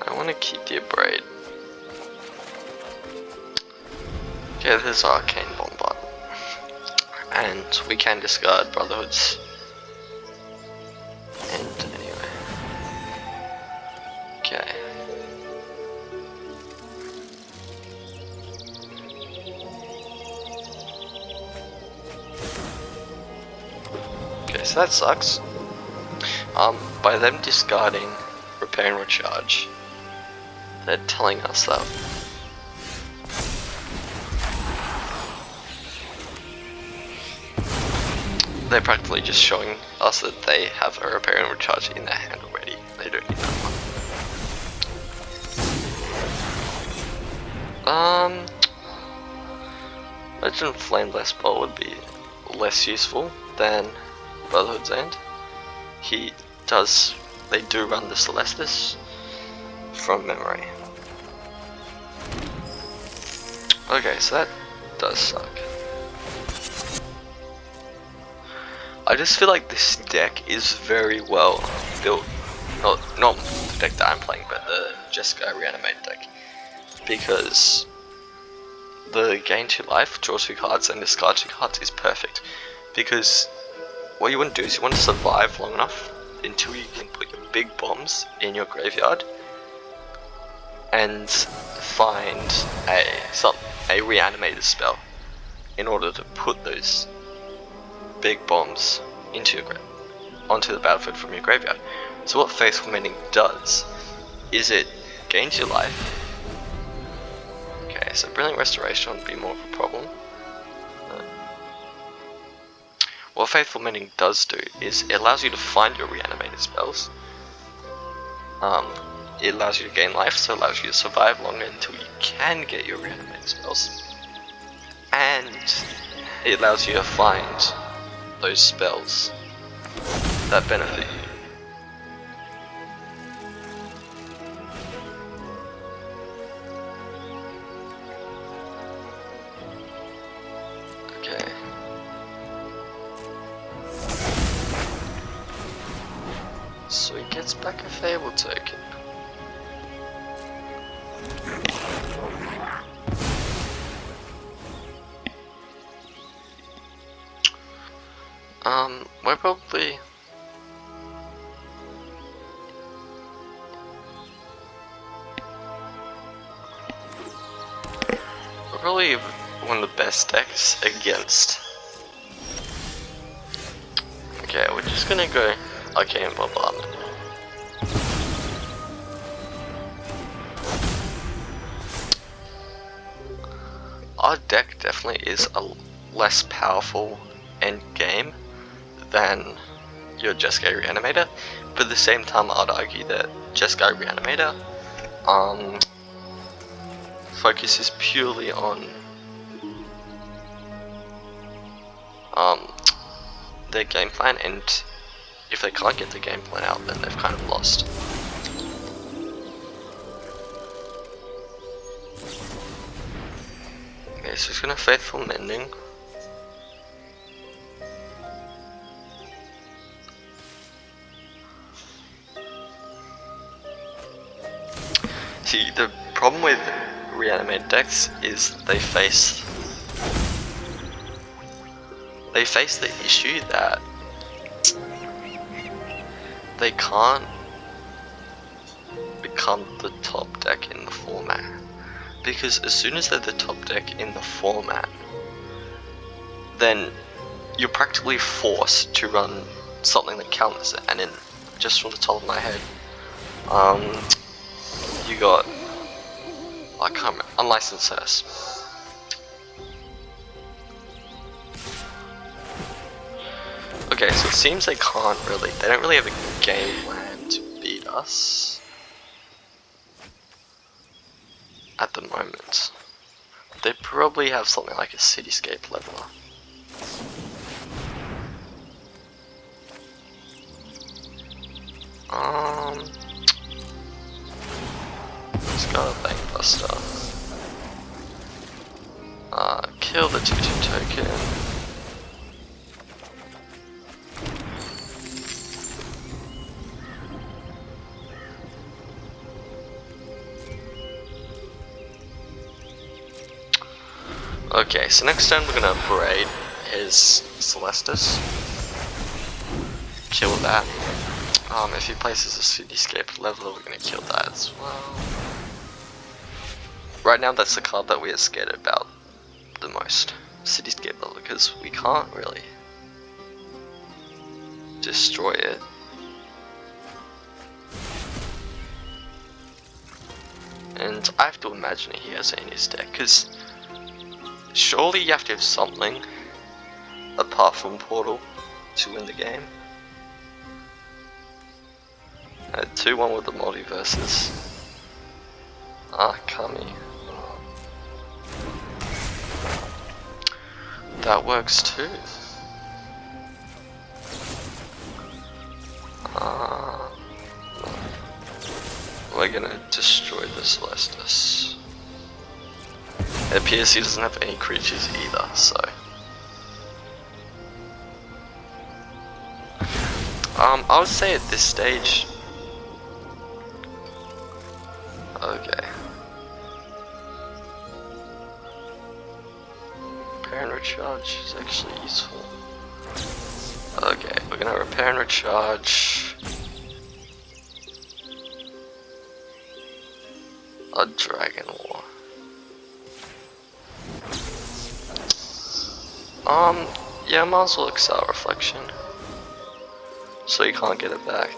A: I want to keep the Abrade. Okay, this is Arcane Bombardment. And we can discard Brotherhood's End anyway. Okay. Okay, so that sucks. By them discarding Repair and Recharge, they're telling us that they're practically just showing us that they have a Repair and Recharge in their hand already. They don't need that one. Legend Flameless Bolt would be less useful than Brotherhood's End. They do run the Celestis from memory. Okay, so that does suck. I just feel like this deck is very well built. Not the deck that I'm playing, but the Jeskai Reanimate deck. Because the gain 2 life, draw 2 cards, and discard 2 cards is perfect. Because what you want to do is you want to survive long enough until you can put your big bombs in your graveyard and find a reanimated spell in order to put those big bombs into onto the battlefield from your graveyard. So what Faithful Mending does is it gains your life. Okay, so Brilliant Restoration would be more of a problem. What Faithful Mending does do is it allows you to find your reanimated spells. It allows you to gain life, so it allows you to survive longer until you can get your reanimated spells. And it allows you to find those spells that benefit you. Okay. So he gets back a Fable token. We're probably one of the best decks against. Okay, we're just gonna go Arcane Bombardment. Our deck definitely is a less powerful end game than your Jeskai Reanimator, but at the same time I'd argue that Jeskai Reanimator focuses purely on their game plan, and if they can't get the game plan out, then they've kind of lost. Okay, so he's gonna Faithful Mending. See, the problem with reanimated decks is they face the issue that they can't become the top deck in the format, because as soon as they're the top deck in the format, then you're practically forced to run something that counters it. And then, just from the top of my head, you got, I can't remember, Unlicensed Hearse. Okay, so it seems they don't really have a game plan to beat us at the moment. They probably have something like a Cityscape Leveler. Let's go Bankbuster. Kill the 2/2 token. Okay, so next turn we're gonna Braid his Celestus. Kill that. If he places a Cityscape Leveler, we're gonna kill that as well. Right now that's the card that we are scared about the most. Cityscape Leveler, because we can't really destroy it. And I have to imagine he has it in his deck, because surely you have to have something apart from Portal to win the game. 2-1 with the multiverses. Kami. That works too. We're gonna destroy the Celestus. It appears he doesn't have any creatures either, so I would say at this stage, okay, Parent Recharge is actually useful. Okay, we're gonna repair and recharge. A Dragon War. Yeah, might as well Excel Reflection. So you can't get it back.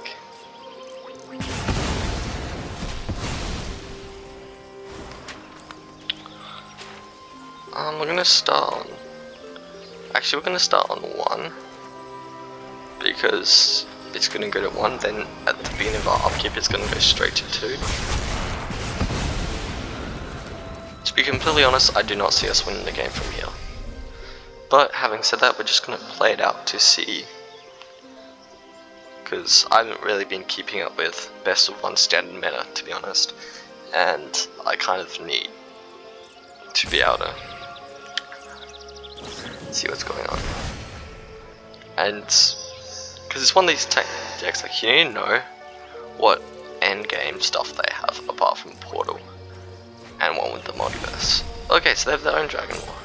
A: We're gonna start on... Actually, we're gonna start on 1. Because it's gonna go to 1, then at the beginning of our upkeep it's gonna go straight to 2. To be completely honest, I do not see us winning the game from here. But having said that, we're just gonna play it out to see. Because I haven't really been keeping up with best of 1 standard meta, to be honest. And I kind of need to be able to see what's going on. And because it's one of these decks, like, you need to know what endgame stuff they have apart from Portal and one with the multiverse. Okay, so they have their own Dragon War.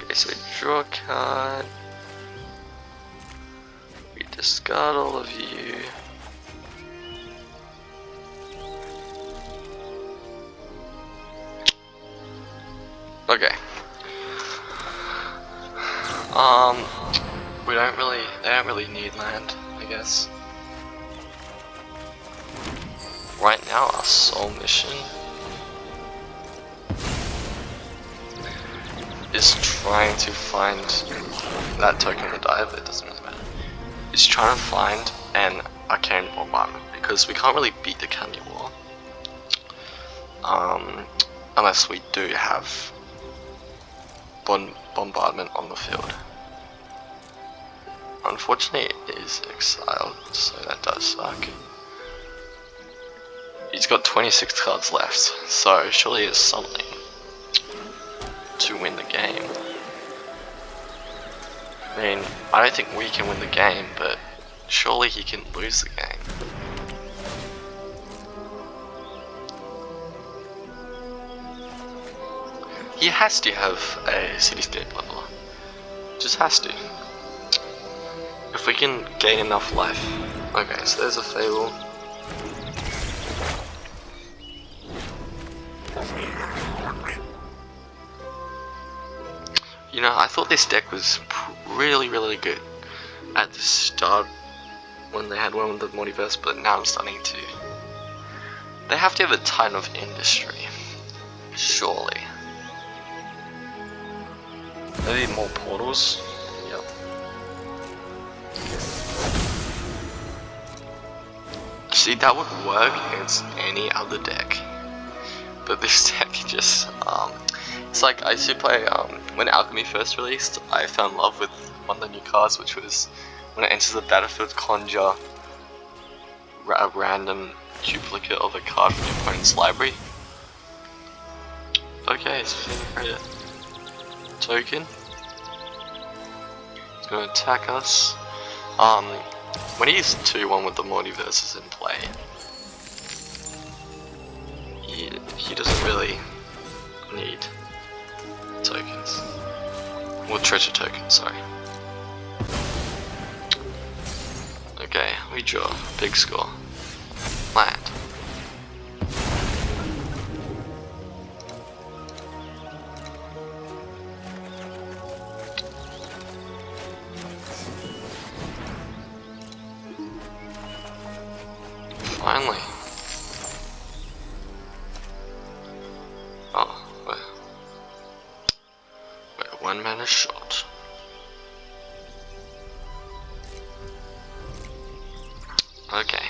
A: Okay, so we draw a card. We discard all of you. Okay. They don't really need land, I guess. Right now, our sole mission is trying to find that token will die, but it doesn't really matter. It's trying to find an Arcane Bombardment because we can't really beat the Candy War, unless we do have Bombardment on the field. Unfortunately, it is exiled, so that does suck. He's got 26 cards left, so surely it's something to win the game. I mean, I don't think we can win the game, but surely he can lose the game. He has to have a cityscape leveler. Just has to. If we can gain enough life. Okay, so there's a Fable. You know, I thought this deck was really good at the start when they had one with the multiverse, but now I'm starting to... They have to have a Titan of Industry. Surely. Maybe more portals? Yep. See, that would work against any other deck. But this deck just, it's like, I used to play, when Alchemy first released, I fell in love with one of the new cards, which was, when it enters the battlefield, conjure a random duplicate of a card from your opponent's library. Okay, so we're gonna create a token. It's gonna attack us. When he uses 2-1 with the multiverses in play, he doesn't really need tokens. Well, treasure tokens, sorry. Okay, we draw. Big score. Land. Finally. Oh, we're 1 mana short. Okay.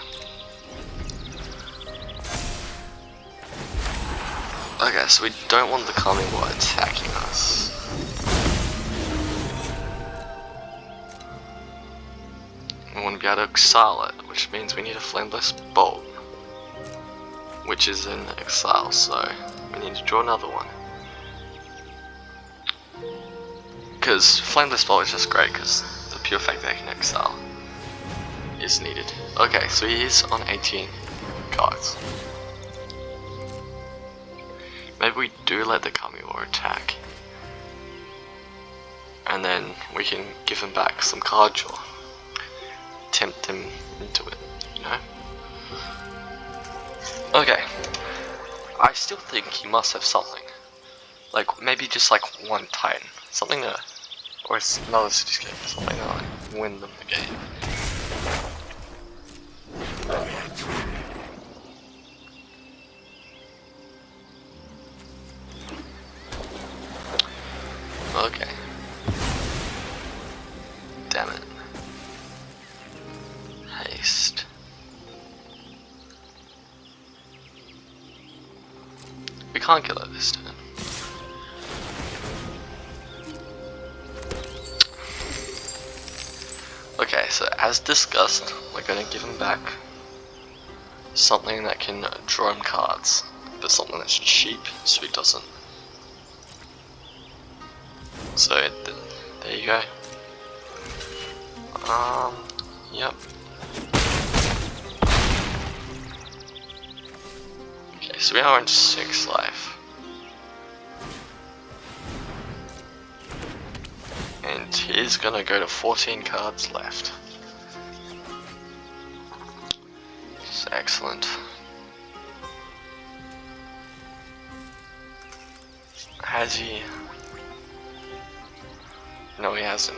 A: Okay, so we don't want the Coming War attacking us. We want to be able to exile it, which means we need a Flameless Bolt, which is in exile, so we need to draw another one. Because Flameless Bolt is just great, because the pure fact that I can exile is needed. Okay, so he is on 18 cards. maybe we do let the Kamiwa attack, and then we can give him back some card draw, tempt him into it, you know? Okay, I still think he must have something, like maybe just like one Titan, something that, or another cityscape, something that like win them the game. Okay. Damn it. Haste. We can't kill it this turn. Okay, so as discussed, we're gonna give him back something that can draw him cards, but something that's cheap so he doesn't. So there you go. Yep. Okay, so we are on 6 life. And he's gonna go to 14 cards left. It's excellent. Has he? No, he hasn't.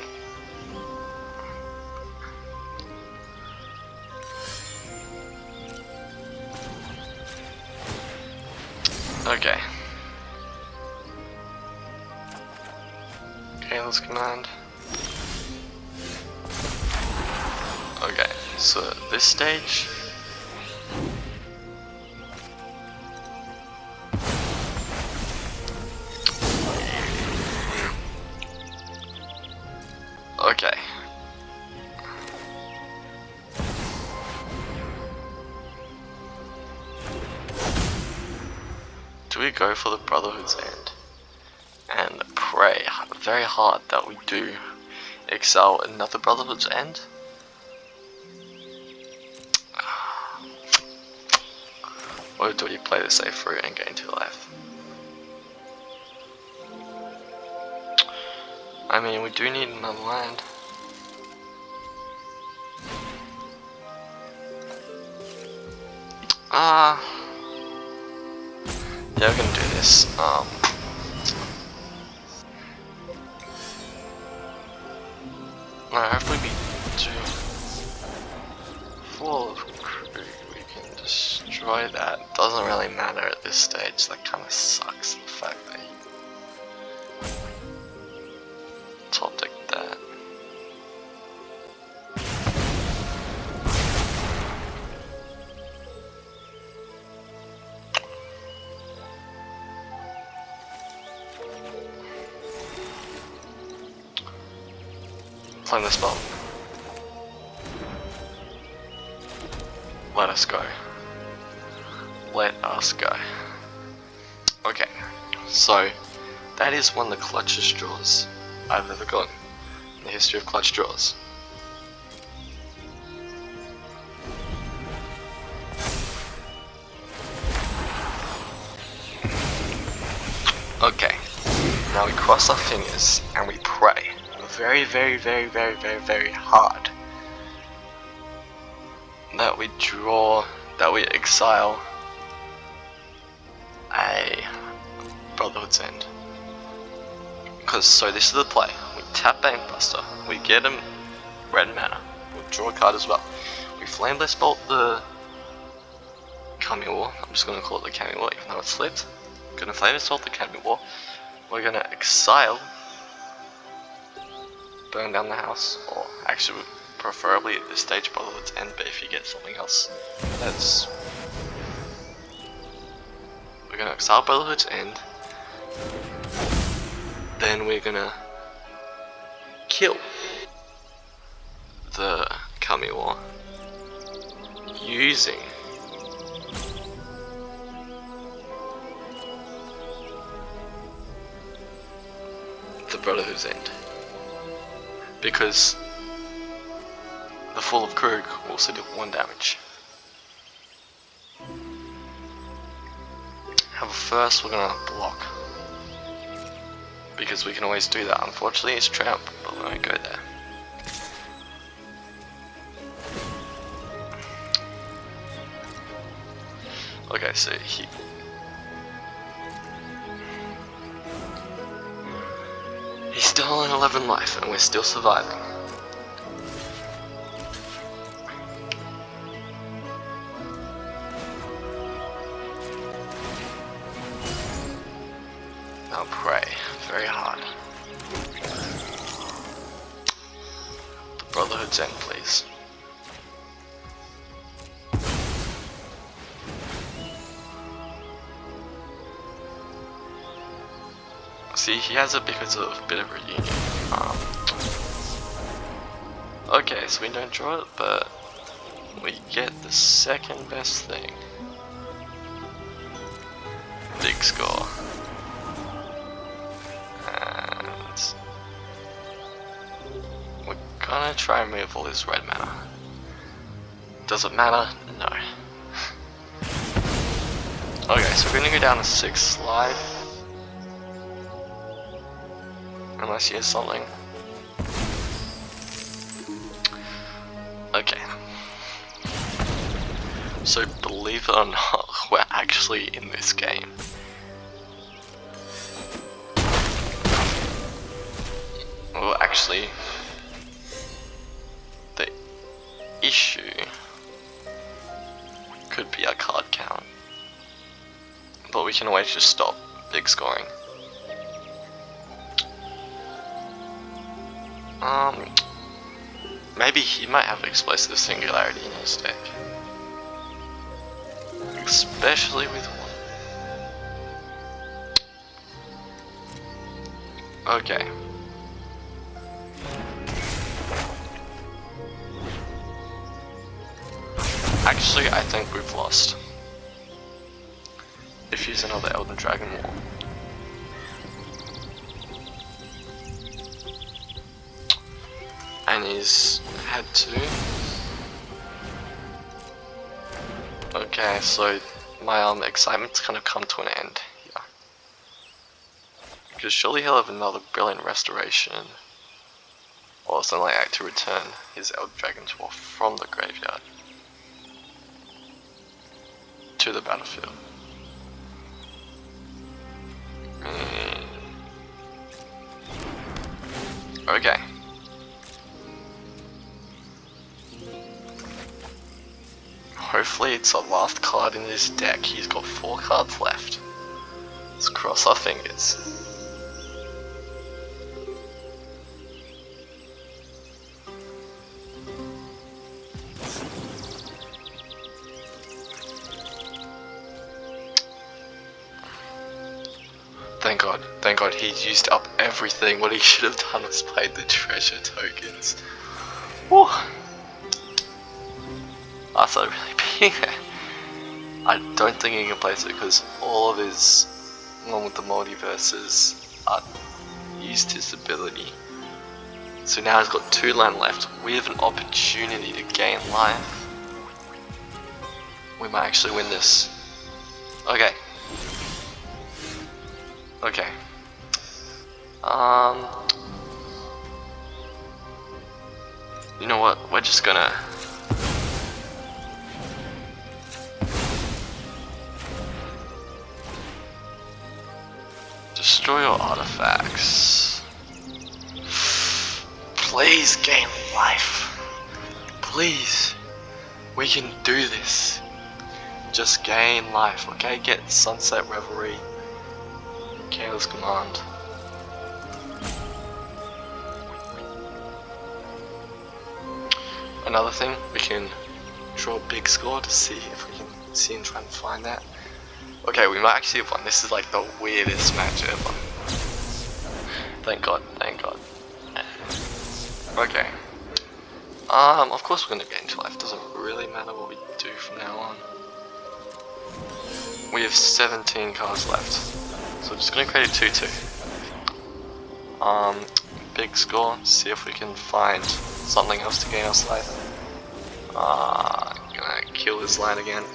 A: Okay. Okay, let's command. Okay, so at this stage, okay. Do we go for the Brotherhood's End and pray very hard that we do excel another Brotherhood's End? Or do we play the safe route and gain 2 life? I mean, we do need another land. Yeah, we're gonna do this. No, hopefully we do. Full of crew, we can destroy that. Doesn't really matter at this stage. That kind of sucks. The fact that he top deck that. Flame the spell. Let us go. Let us go. Okay, so that is one of the clutchest draws I've ever gotten in the history of clutch draws. Okay, now we cross our fingers and we pray very, very, very, very, very, very hard that we draw, that we exile a Brotherhood's End. Because, so this is the play. We tap Banebuster, we get him red mana, we'll draw a card as well. We Flameless Bolt the Kamiwa, I'm just going to call it the Kamiwa even though it's flipped. We're going to Flameless Bolt the Kamiwa, we're going to exile, burn down the house, or actually preferably at this stage Brotherhood's End, but if you get something else that's... We're going to exile Brotherhood's End, then we're going to kill the Kamiwa using the Brotherhood's End, because the Fall of Krug will also do 1 damage. However, first we're gonna block. Because we can always do that. Unfortunately, it's tramp, but we won't go there. Okay, so he's still on 11 life, and we're still surviving. Now pray very hard. The Brotherhood's end, please. See, he has it because of a bit of reunion. Okay, so we don't draw it, but we get the second best thing. Big score. And we're gonna try and move all this red mana. Does it matter? No. Okay, so we're gonna go down to 6 life. Unless he has something. Okay. So believe it or not, we're actually in this game. Well, actually, the issue could be our card count. But we can always just stop big scoring. Maybe he might have Explosive Singularity in his deck. Especially with one. Okay. Actually, I think we've lost. If he's another Elden Dragon War. And he's had to. Okay, so my excitement's kind of come to an end here. Because surely he'll have another Brilliant Restoration or something like that to return his Elder Dragon's War from the graveyard to the battlefield. Okay. Hopefully it's the last card in this deck. He's got 4 cards left. Let's cross our fingers. Thank God he's used up everything. What he should have done was played the treasure tokens. Woo! I thought really being I don't think he can place it because all of his one with the multiverses used his ability. So now he's got 2 land left. We have an opportunity to gain life. We might actually win this. Okay. Okay. You know what? We're just gonna destroy your artifacts. Please gain life. Please. We can do this. Just gain life, okay? Get Sunset Revelry. Careless Command. Another thing, we can draw a big score to see if we can see and try and find that. Okay, we might actually have won. This is like the weirdest match ever. Thank God, thank God. Okay. Of course we're gonna gain 2 life. Doesn't really matter what we do from now on. We have 17 cards left. So we're just gonna create a 2/2. Big score, see if we can find something else to gain us life. Gonna kill this line again.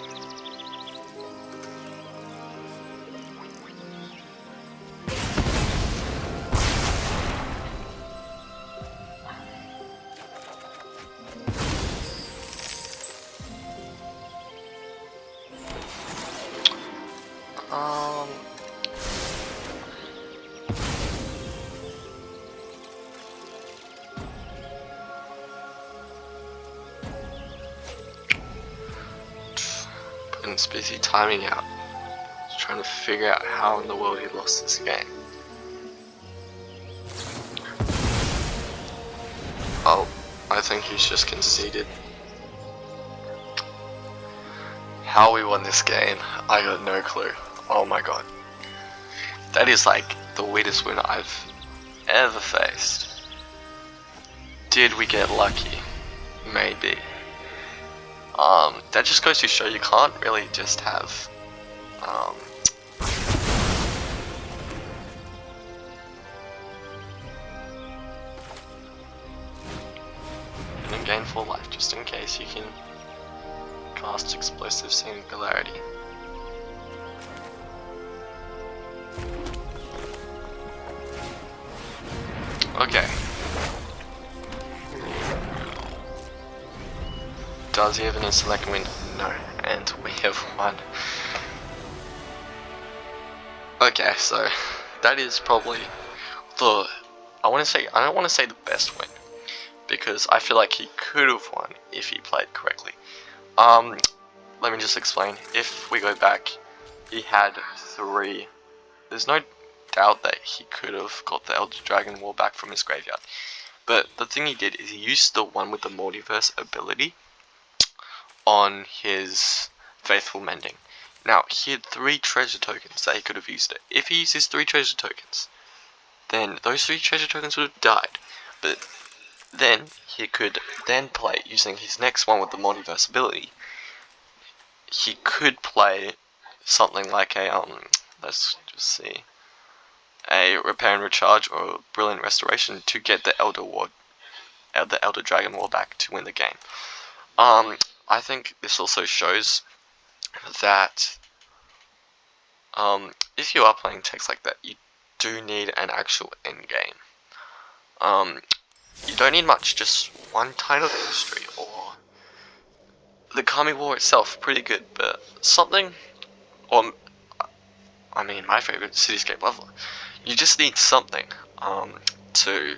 A: Putting's busy timing out. Just trying to figure out how in the world he lost this game. Oh, I think he's just conceded. How we won this game, I got no clue. Oh my god. That is like the weirdest win I've ever faced. Did we get lucky? Maybe. That just goes to show you can't really just have and gain full life just in case you can cast explosive singularity. Okay. Does he have an instant win? No. And we have won. Okay, so that is probably the I don't want to say the best win, because I feel like he could have won if he played correctly. Let me just explain. If we go back, he had 3. There's no doubt that he could have got the Elder Dragon War back from his graveyard. But the thing he did is he used the one with the multiverse ability on his Faithful Mending. Now, he had 3 treasure tokens that he could have used it. If he used his 3 treasure tokens, then those 3 treasure tokens would have died. But then he could then play using his next one with the multiverse ability. He could play something like a let's just see, a Repair and Recharge or Brilliant Restoration to get the Elder Dragon War back to win the game. I think this also shows that if you are playing decks like that, you do need an actual end game. You don't need much, just 1 Tide of History or the Kami War itself, pretty good, but something, or I mean my favorite, Cityscape Leveler. You just need something to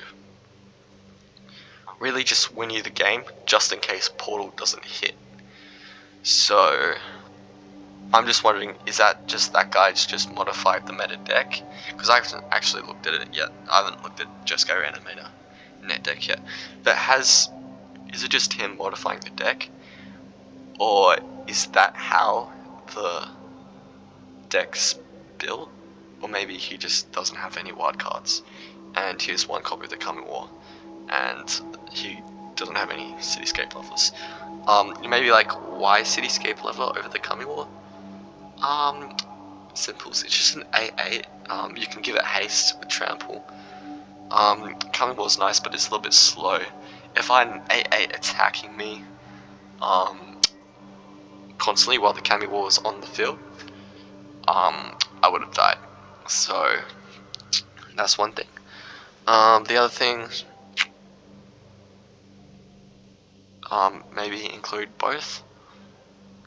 A: really just win you the game, just in case Portal doesn't hit. So I'm just wondering, is that just that guy's just modified the meta deck? Because I haven't actually looked at it yet. I haven't looked at Jesco Animator net deck yet. But is it just him modifying the deck? Or is that how the deck's built? Or maybe he just doesn't have any wild cards and he has 1 copy of the Coming War and he doesn't have any Cityscape Levelers. You may be like, why Cityscape Leveler over the Coming War? Simple, it's just an 8/8. You can give it haste with trample. Coming War is nice, but it's a little bit slow. If I had an 8/8 attacking me constantly while the Coming War was on the field, I would have died. So that's one thing. The other thing, maybe include both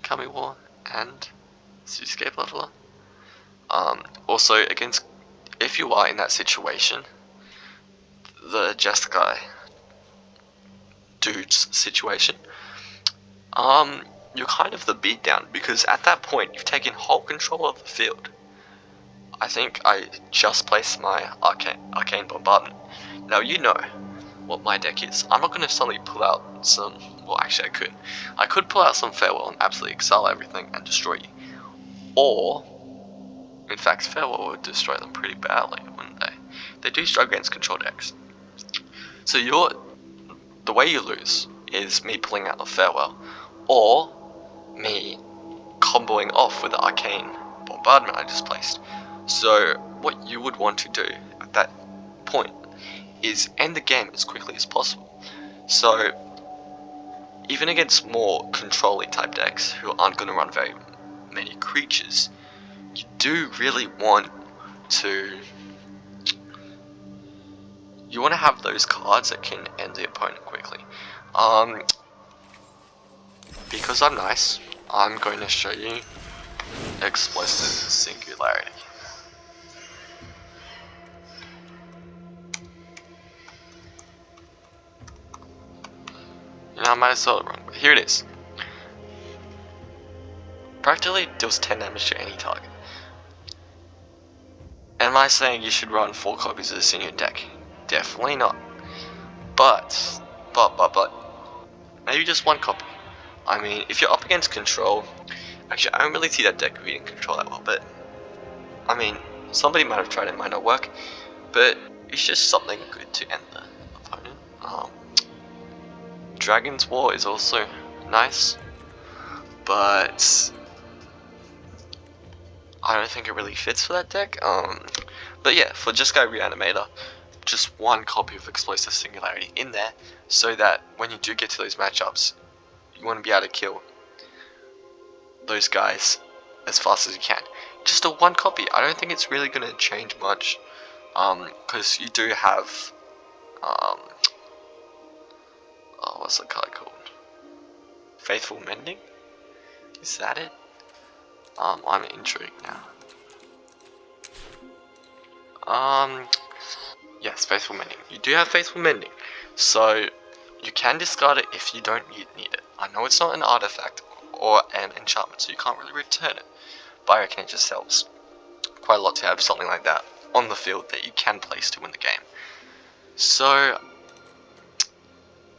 A: Kami War and Cityscape Leveler. Also, if you are in that situation, the Jeskai dude's situation, you're kind of the beatdown, because at that point you've taken whole control of the field. I think I just placed my Arcane Bombardment. Now you know what my deck is. I'm not going to suddenly pull out some, well actually I could pull out some Farewell and absolutely exile everything and destroy you. Or, in fact Farewell would destroy them pretty badly, wouldn't they? They do struggle against control decks. So the way you lose is me pulling out the Farewell, or me comboing off with the Arcane Bombardment I just placed. So what you would want to do at that point is end the game as quickly as possible. So even against more controlling type decks who aren't going to run very many creatures, you do really want to have those cards that can end the opponent quickly. Because I'm nice, I'm going to show you Explosive Singularity. You know, I might have saw it wrong, but here it is. Practically deals 10 damage to any target. Am I saying you should run 4 copies of this in your deck? Definitely not. But, maybe just 1 copy. I mean, if you're up against control, actually I don't really see that deck reading control that well, but I mean, somebody might have tried it, might not work, but it's just something good to end the opponent. Dragon's War is also nice, but I don't think it really fits for that deck. But yeah, for Jeskai Reanimator, just 1 copy of Explosive Singularity in there, so that when you do get to those matchups, you want to be able to kill those guys as fast as you can. Just a 1 copy. I don't think it's really going to change much, because you do have, what's the card called? Faithful Mending? Is that it? I'm intrigued now. Yes, Faithful Mending. You do have Faithful Mending, so you can discard it if you don't need it. I know it's not an artifact or an enchantment, so you can't really return it, but I reckon it just helps quite a lot to have something like that on the field that you can place to win the game. So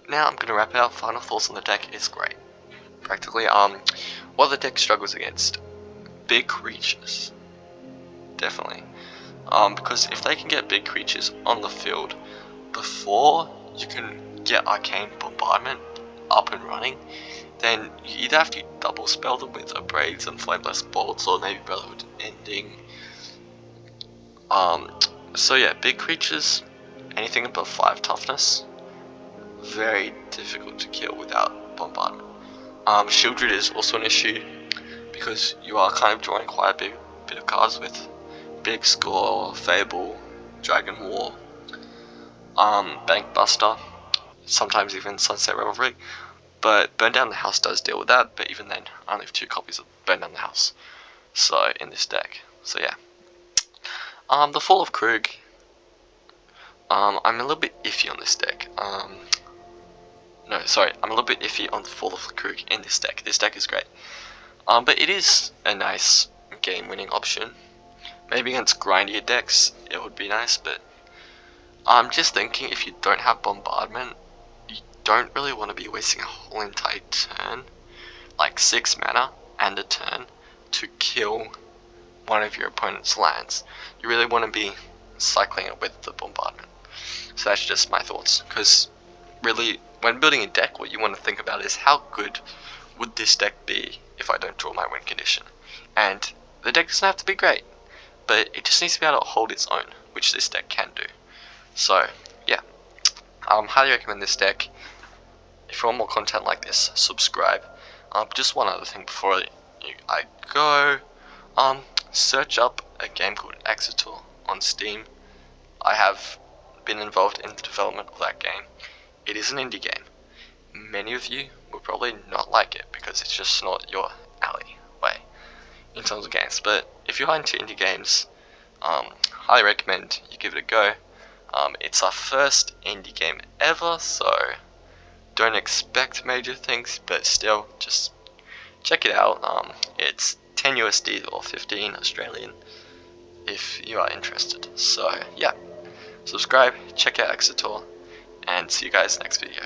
A: now I'm gonna wrap it up. Final thoughts on the deck is great. Practically, what the deck struggles against, big creatures, definitely. Because if they can get big creatures on the field before you can get Arcane Bombardment up and running, then you either have to double spell them with Abrades and Flameless Bolts, or maybe Brotherhood Ending. So yeah, big creatures, anything above 5 toughness, very difficult to kill without Bombardment. Shieldred is also an issue, because you are kind of drawing quite a bit of cards with Big Score, Fable, Dragon War, Bankbuster, sometimes even Sunset Revelry. But Burn Down the House does deal with that, but even then, I only have 2 copies of Burn Down the House, so in this deck. So yeah. The Fall of Krug, I'm a little bit iffy on this deck. No, sorry, I'm a little bit iffy on the Fall of Krug in this deck. This deck is great. But it is a nice game-winning option. Maybe against grindier decks, it would be nice, but I'm just thinking if you don't have Bombardment, you don't really want to be wasting a whole entire turn, like 6 mana and a turn, to kill one of your opponent's lands. You really want to be cycling it with the Bombardment. So that's just my thoughts, because really, when building a deck, what you want to think about is how good would this deck be if I don't draw my win condition. And the deck doesn't have to be great, but it just needs to be able to hold its own, which this deck can do. So yeah, highly recommend this deck. If you want more content like this, subscribe. Just one other thing before I go, search up a game called Exetor on Steam. I have been involved in the development of that game. It is an indie game. Many of you will probably not like it because it's just not your alleyway in terms of games, but if you're into indie games, highly recommend you give it a go. It's our first indie game ever, so don't expect major things, but still, just check it out. It's 10 USD or 15 Australian if you are interested. So yeah, subscribe, check out Exetor, and see you guys next video.